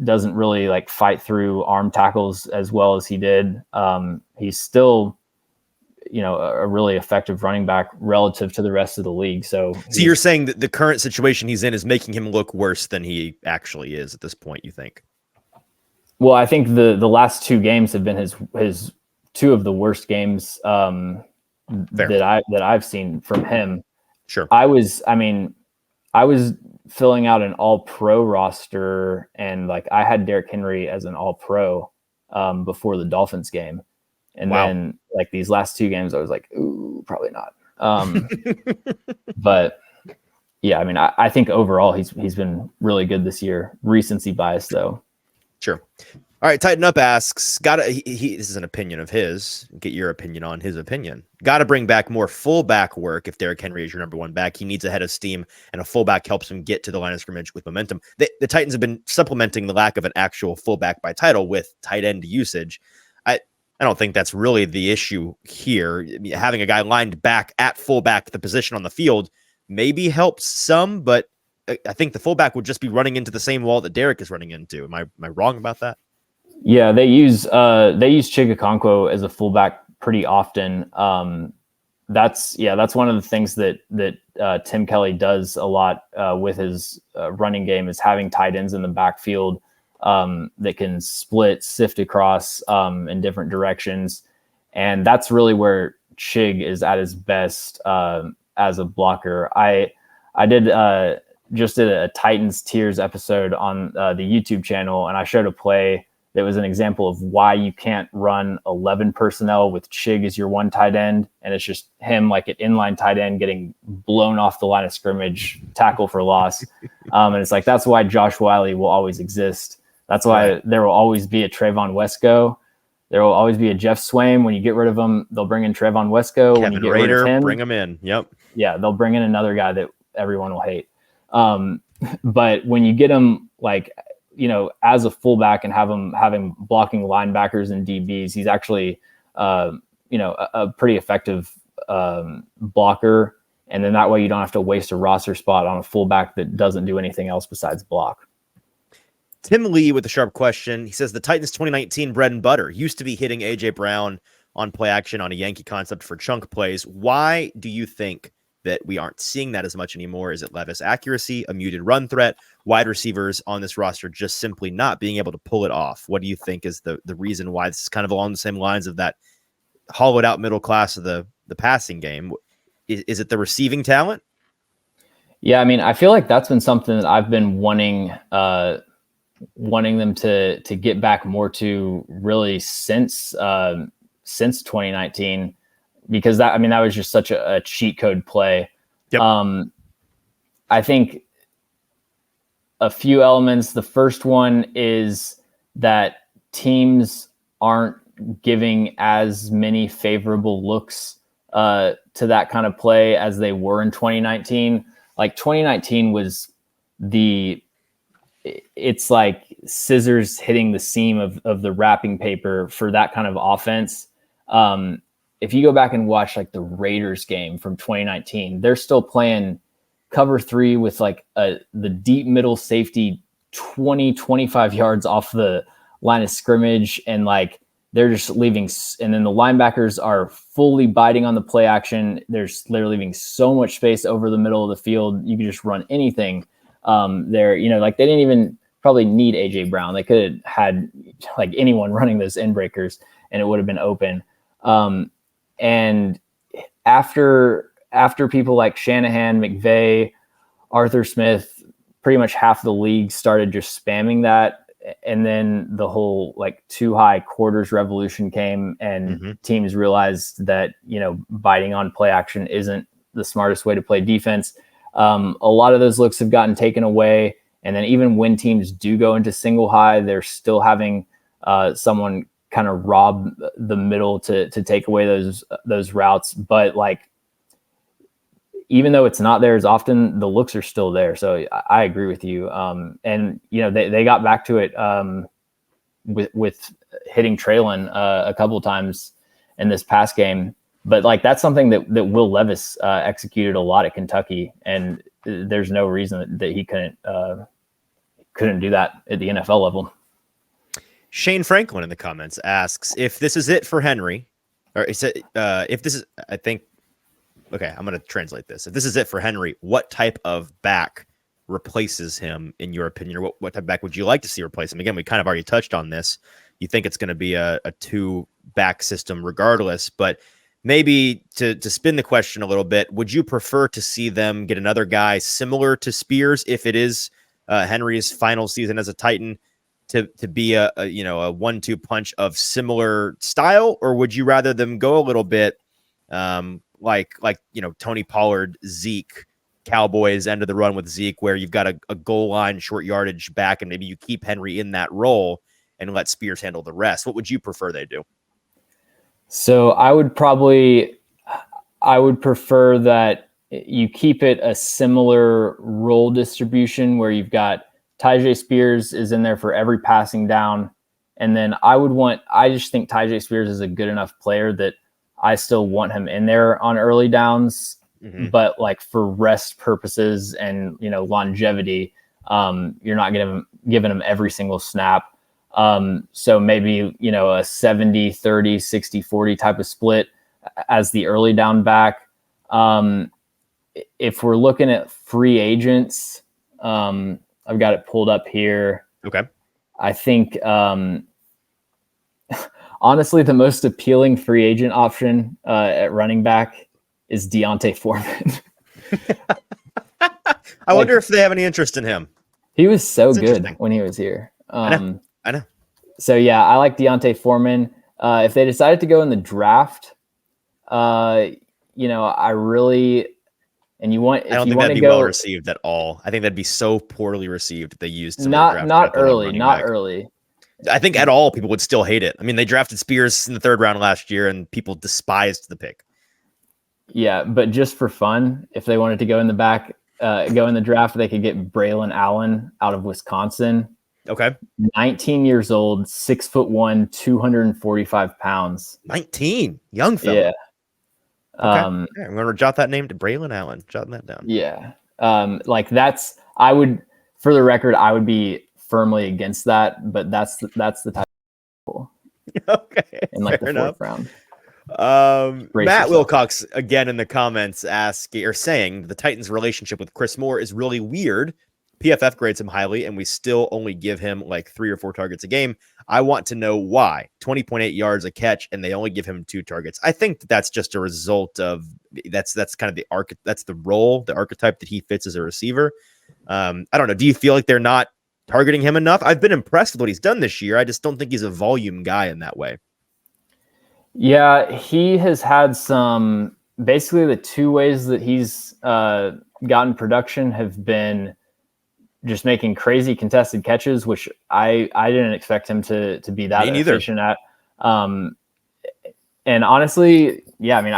doesn't really like fight through arm tackles as well as he did. He's still, a really effective running back relative to the rest of the league. So you're saying that the current situation he's in is making him look worse than he actually is at this point, you think? Well, I think the last two games have been his two of the worst games that I've seen from him. Sure. I was filling out an all-pro roster, and like I had Derrick Henry as an all-pro before the Dolphins game. And then like these last 2 games, I was like, ooh, probably not. But yeah, I mean, I think overall he's been really good this year. Recency bias though. Sure. All right. Tighten Up asks, this is an opinion of his. Get your opinion on his opinion. Got to bring back more fullback work. If Derrick Henry is your number 1 back, he needs a head of steam, and a fullback helps him get to the line of scrimmage with momentum. The Titans have been supplementing the lack of an actual fullback by title with tight end usage. I don't think that's really the issue here. I mean, having a guy lined back at fullback, the position on the field, maybe helps some, but I think the fullback would just be running into the same wall that Derrick is running into. Am I wrong about that? Yeah, they use Chig Okonkwo as a fullback pretty often. That's one of the things that Tim Kelly does a lot with his running game, is having tight ends in the backfield that can sift across in different directions. And that's really where Chig is at his best as a blocker. I did just did a Titans Tiers episode on the YouTube channel, and I showed a play that was an example of why you can't run 11 personnel with Chig as your 1 tight end. And it's just him like an inline tight end getting blown off the line of scrimmage, tackle for loss. And it's like, that's why Josh Wiley will always exist. That's why there will always be a Trayvon Wesco. There will always be a Jeff Swaim. When you get rid of him, they'll bring in Trayvon Wesco. Kevin when you get Rader, rid of him, bring him in. Yep. Yeah, they'll bring in another guy that everyone will hate. But when you get him like, as a fullback and having blocking linebackers and DBs, he's actually, a pretty effective blocker. And then that way you don't have to waste a roster spot on a fullback that doesn't do anything else besides block. Tim Lee with a sharp question. He says the Titans 2019 bread and butter used to be hitting A.J. Brown on play action on a Yankee concept for chunk plays. Why do you think that we aren't seeing that as much anymore? Is it Levis accuracy, a muted run threat, wide receivers on this roster just simply not being able to pull it off? What do you think is the reason why this is kind of along the same lines of that hollowed out middle class of the passing game? Is it the receiving talent? Yeah, I mean, I feel like that's been something that I've been wanting them to get back more to really since 2019. Because that was just such a cheat code play. Yep. I think a few elements. The first one is that teams aren't giving as many favorable looks to that kind of play as they were in 2019. Like 2019 was it's like scissors hitting the seam of the wrapping paper for that kind of offense. If you go back and watch like the Raiders game from 2019, they're still playing cover 3 with like the deep middle safety 20-25 yards off the line of scrimmage, and like they're just leaving, and then the linebackers are fully biting on the play action. They're leaving so much space over the middle of the field. You can just run anything there. Like they didn't even probably need AJ Brown. They could have had like anyone running those end breakers and it would have been open. And after people like Shanahan, McVay, Arthur Smith, pretty much half the league started just spamming that. And then the whole like too high quarters revolution came, and teams realized that, biting on play action isn't the smartest way to play defense. A lot of those looks have gotten taken away. And then even when teams do go into single high, they're still having someone kind of rob the middle to take away those routes. But like, even though it's not there as often, the looks are still there. So I agree with you. And they got back to it with hitting Traylon a couple of times in this past game. But like, that's something that Will Levis executed a lot at Kentucky, and there's no reason that he couldn't do that at the NFL level. Shane Franklin in the comments asks if this is it for Henry, or if this is, I think, okay, I'm going to translate this. If this is it for Henry, what type of back replaces him, in your opinion? Or what type of back would you like to see replace him? Again, we kind of already touched on this. You think it's going to be a 2-back system regardless, but maybe to spin the question a little bit, would you prefer to see them get another guy similar to Spears if it is Henry's final season as a Titan to be a 1-2 punch of similar style, or would you rather them go a little bit like Tony Pollard, Zeke, Cowboys end of the run with Zeke, where you've got a goal line short yardage back and maybe you keep Henry in that role and let Spears handle the rest? What would you prefer they do? So I would prefer that you keep it a similar role distribution where you've got Tyjae Spears is in there for every passing down. And then I just think Tyjae Spears is a good enough player that I still want him in there on early downs, but like for rest purposes and, longevity, you're not giving him every single snap. So maybe, a 70, 30, 60, 40 type of split as the early down back. If we're looking at free agents, I've got it pulled up here. Okay. I think, honestly, the most appealing free agent option at running back is Deontay Foreman. I wonder if they have any interest in him. He was so good when he was here. I know. So yeah, I like Deontay Foreman. If they decided to go in the draft, I really, and you want, if I don't you think want that'd to be go well received at all. I think that'd be so poorly received if they used not early. I think at all people would still hate it. I mean, they drafted Spears in the 3rd round last year and people despised the pick. Yeah, but just for fun, if they wanted to go in the draft, they could get Braylon Allen out of Wisconsin. Okay. 19 years old, 6'1", 245 pounds. 19, young fella. Yeah. Okay. I'm going to jot that name to Braylon Allen. Jotting that down. Yeah. For the record, I would be firmly against that, but that's the type of okay. In like the 4th round. Matt Wilcox again in the comments saying the Titans' relationship with Chris Moore is really weird. PFF grades him highly, and we still only give him like 3 or 4 targets a game. I want to know why. 20.8 yards a catch, and they only give him 2 targets. I think that's just a result of that's kind of that's the role, the archetype that he fits as a receiver. I don't know. Do you feel like they're not targeting him enough? I've been impressed with what he's done this year. I just don't think he's a volume guy in that way. Yeah, he has had some. Basically, the 2 ways that he's gotten production have been just making crazy contested catches, which I didn't expect him to be that efficient at. And honestly, yeah, I mean,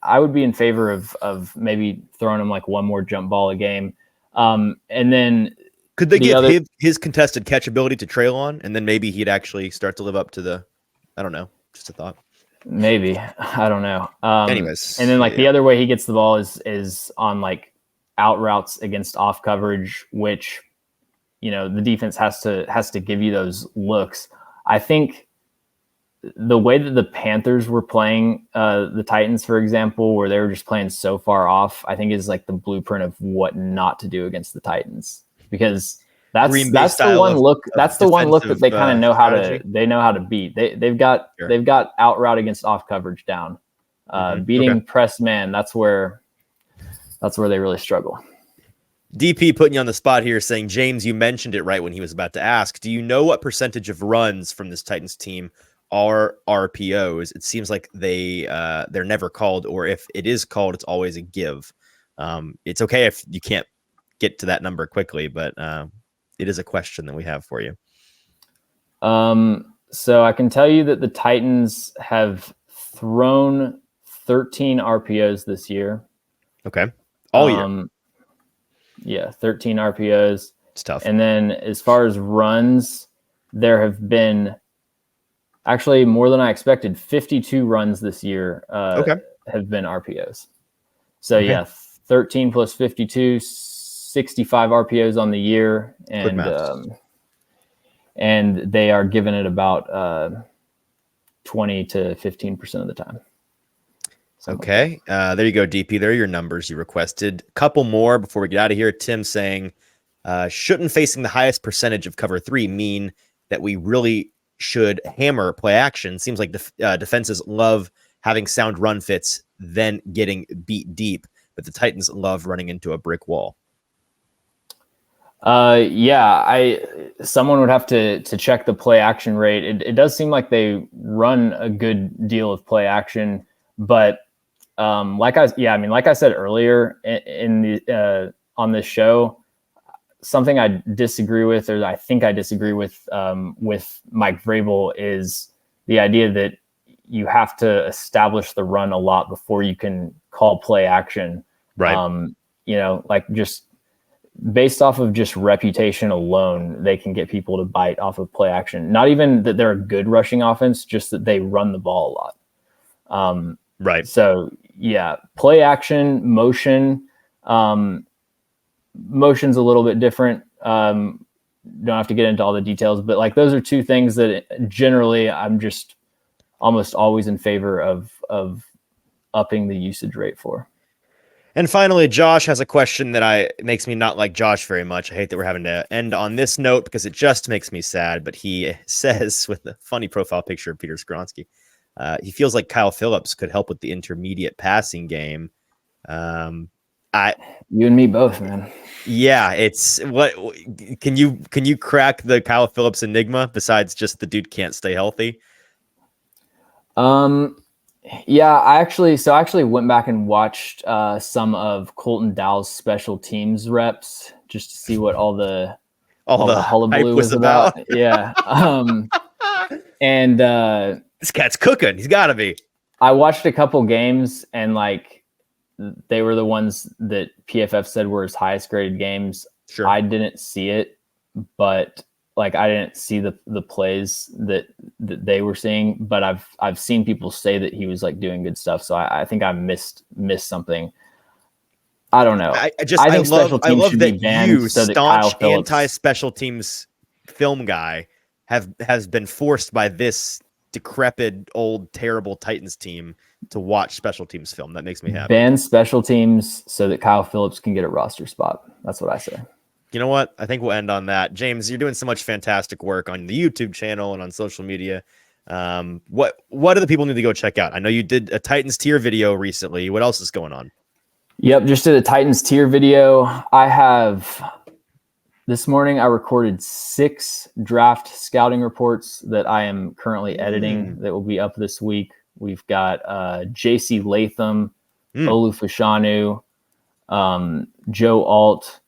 I would be in favor of maybe throwing him like one more jump ball a game. And then could they give his contested catch ability to Treylon, and then maybe he'd actually start to live up to I don't know, just a thought. Maybe, I don't know. Anyways, and then the other way he gets the ball is on like out routes against off coverage, which, the defense has to give you those looks. I think the way that the Panthers were playing the Titans, for example, where they were just playing so far off, I think is like the blueprint of what not to do against the Titans, because that's the one look. That's the one look that they kind of know how to beat. They've got out route against off coverage down. Beating press man, that's where they really struggle. DP putting you on the spot here, saying, James, you mentioned it right when he was about to ask. Do you know what percentage of runs from this Titans team are RPOs? It seems like they're never called, or if it is called, it's always a give. It's okay if you can't get to that number quickly, but it is a question that we have for you. So I can tell you that the Titans have thrown 13 RPOs this year. Okay. All year. Yeah, 13 RPOs. It's tough. And then as far as runs, there have been actually more than I expected. 52 runs this year have been RPOs. So yeah, 13 plus 52, 65 RPOs on the year. And they are giving it about 20 to 15% of the time. Okay. There you go, DP. There are your numbers you requested. Couple more before we get out of here. Tim saying, shouldn't facing the highest percentage of cover 3 mean that we really should hammer play action? Seems like defenses love having sound run fits, then getting beat deep. But the Titans love running into a brick wall. Someone would have to check the play action rate. It does seem like they run a good deal of play action, but like I said earlier in the on this show, something I disagree with, or I think I disagree with Mike Vrabel, is the idea that you have to establish the run a lot before you can call play action. Right. Like just based off of just reputation alone, they can get people to bite off of play action. Not even that they're a good rushing offense, just that they run the ball a lot. Right. So yeah, play action, motion, motion's a little bit different. Don't have to get into all the details, but like those are two things that generally I'm just almost always in favor of upping the usage rate for. And finally, Josh has a question that makes me not like Josh very much. I hate that we're having to end on this note because it just makes me sad. But he says, with a funny profile picture of Peter Skoronski, he feels like Kyle Phillips could help with the intermediate passing game. You and me both, man. Yeah, it's what can you crack the Kyle Phillips enigma besides just the dude can't stay healthy? Yeah, I actually went back and watched some of Colton Dowell's special teams reps just to see what all the hullabaloo was about. Yeah. And this cat's cooking. He's got to be. I watched a couple games, and like they were the ones that PFF said were his highest graded games. Sure. I didn't see it, but like I didn't see the plays that they were seeing, but I've seen people say that he was like doing good stuff. So I think I missed something. I don't know. I love that you, staunch anti-special teams film guy, has been forced by this decrepit, old, terrible Titans team to watch special teams film. That makes me happy. Ban special teams so that Kyle Phillips can get a roster spot. That's what I say. You know what? I think we'll end on that. James, you're doing so much fantastic work on the YouTube channel and on social media. What do the people need to go check out? I know you did a Titans tier video recently. What else is going on? Yep, just did a Titans tier video. This morning I recorded 6 draft scouting reports that I am currently editing that will be up this week. We've got J.C. Latham, Olu Fashanu, Joe Alt,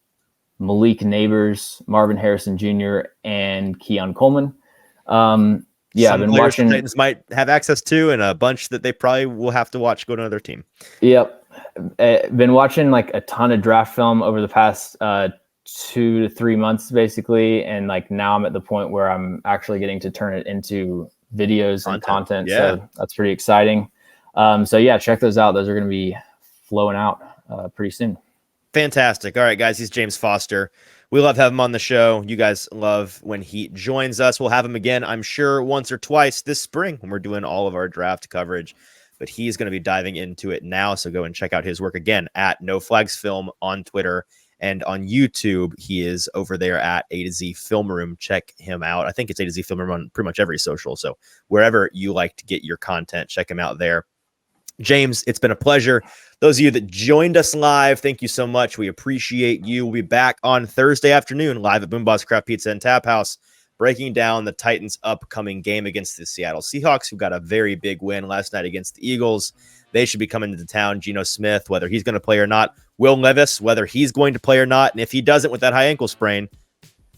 Malik Neighbors, Marvin Harrison Jr., and Keon Coleman. I've been watching. The Titans might have access to, and a bunch that they probably will have to watch go to another team. Yep, been watching like a ton of draft film over the past 2 to 3 months, basically, and like now I'm at the point where I'm actually getting to turn it into videos and content. Yeah. So that's pretty exciting. Check those out. Those are going to be flowing out pretty soon. Fantastic. All right, guys, he's James Foster. We love having him on the show. You guys love when he joins us. We'll have him again, I'm sure, once or twice this spring when we're doing all of our draft coverage. But he's going to be diving into it now, so go and check out his work again at No Flags Film on Twitter and on YouTube. He is over there at AtoZFilmRoom. Check him out. I think it's AtoZFilmRoom on pretty much every social. So wherever you like to get your content, check him out there. James, it's been a pleasure. Those of you that joined us live, thank you so much. We appreciate you. We'll be back on Thursday afternoon live at Boom Boss Craft Pizza and Tap House, breaking down the Titans' upcoming game against the Seattle Seahawks, who got a very big win last night against the Eagles. They should be coming to town. Geno Smith, whether he's going to play or not. Will Levis, whether he's going to play or not. And if he doesn't with that high ankle sprain,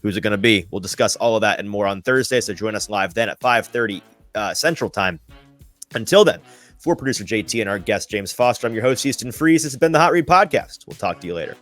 who's it going to be? We'll discuss all of that and more on Thursday. So join us live then at 5:30 Central Time. Until then, for producer JT and our guest, James Foster, I'm your host, Easton Freeze. This has been the Hot Read Podcast. We'll talk to you later.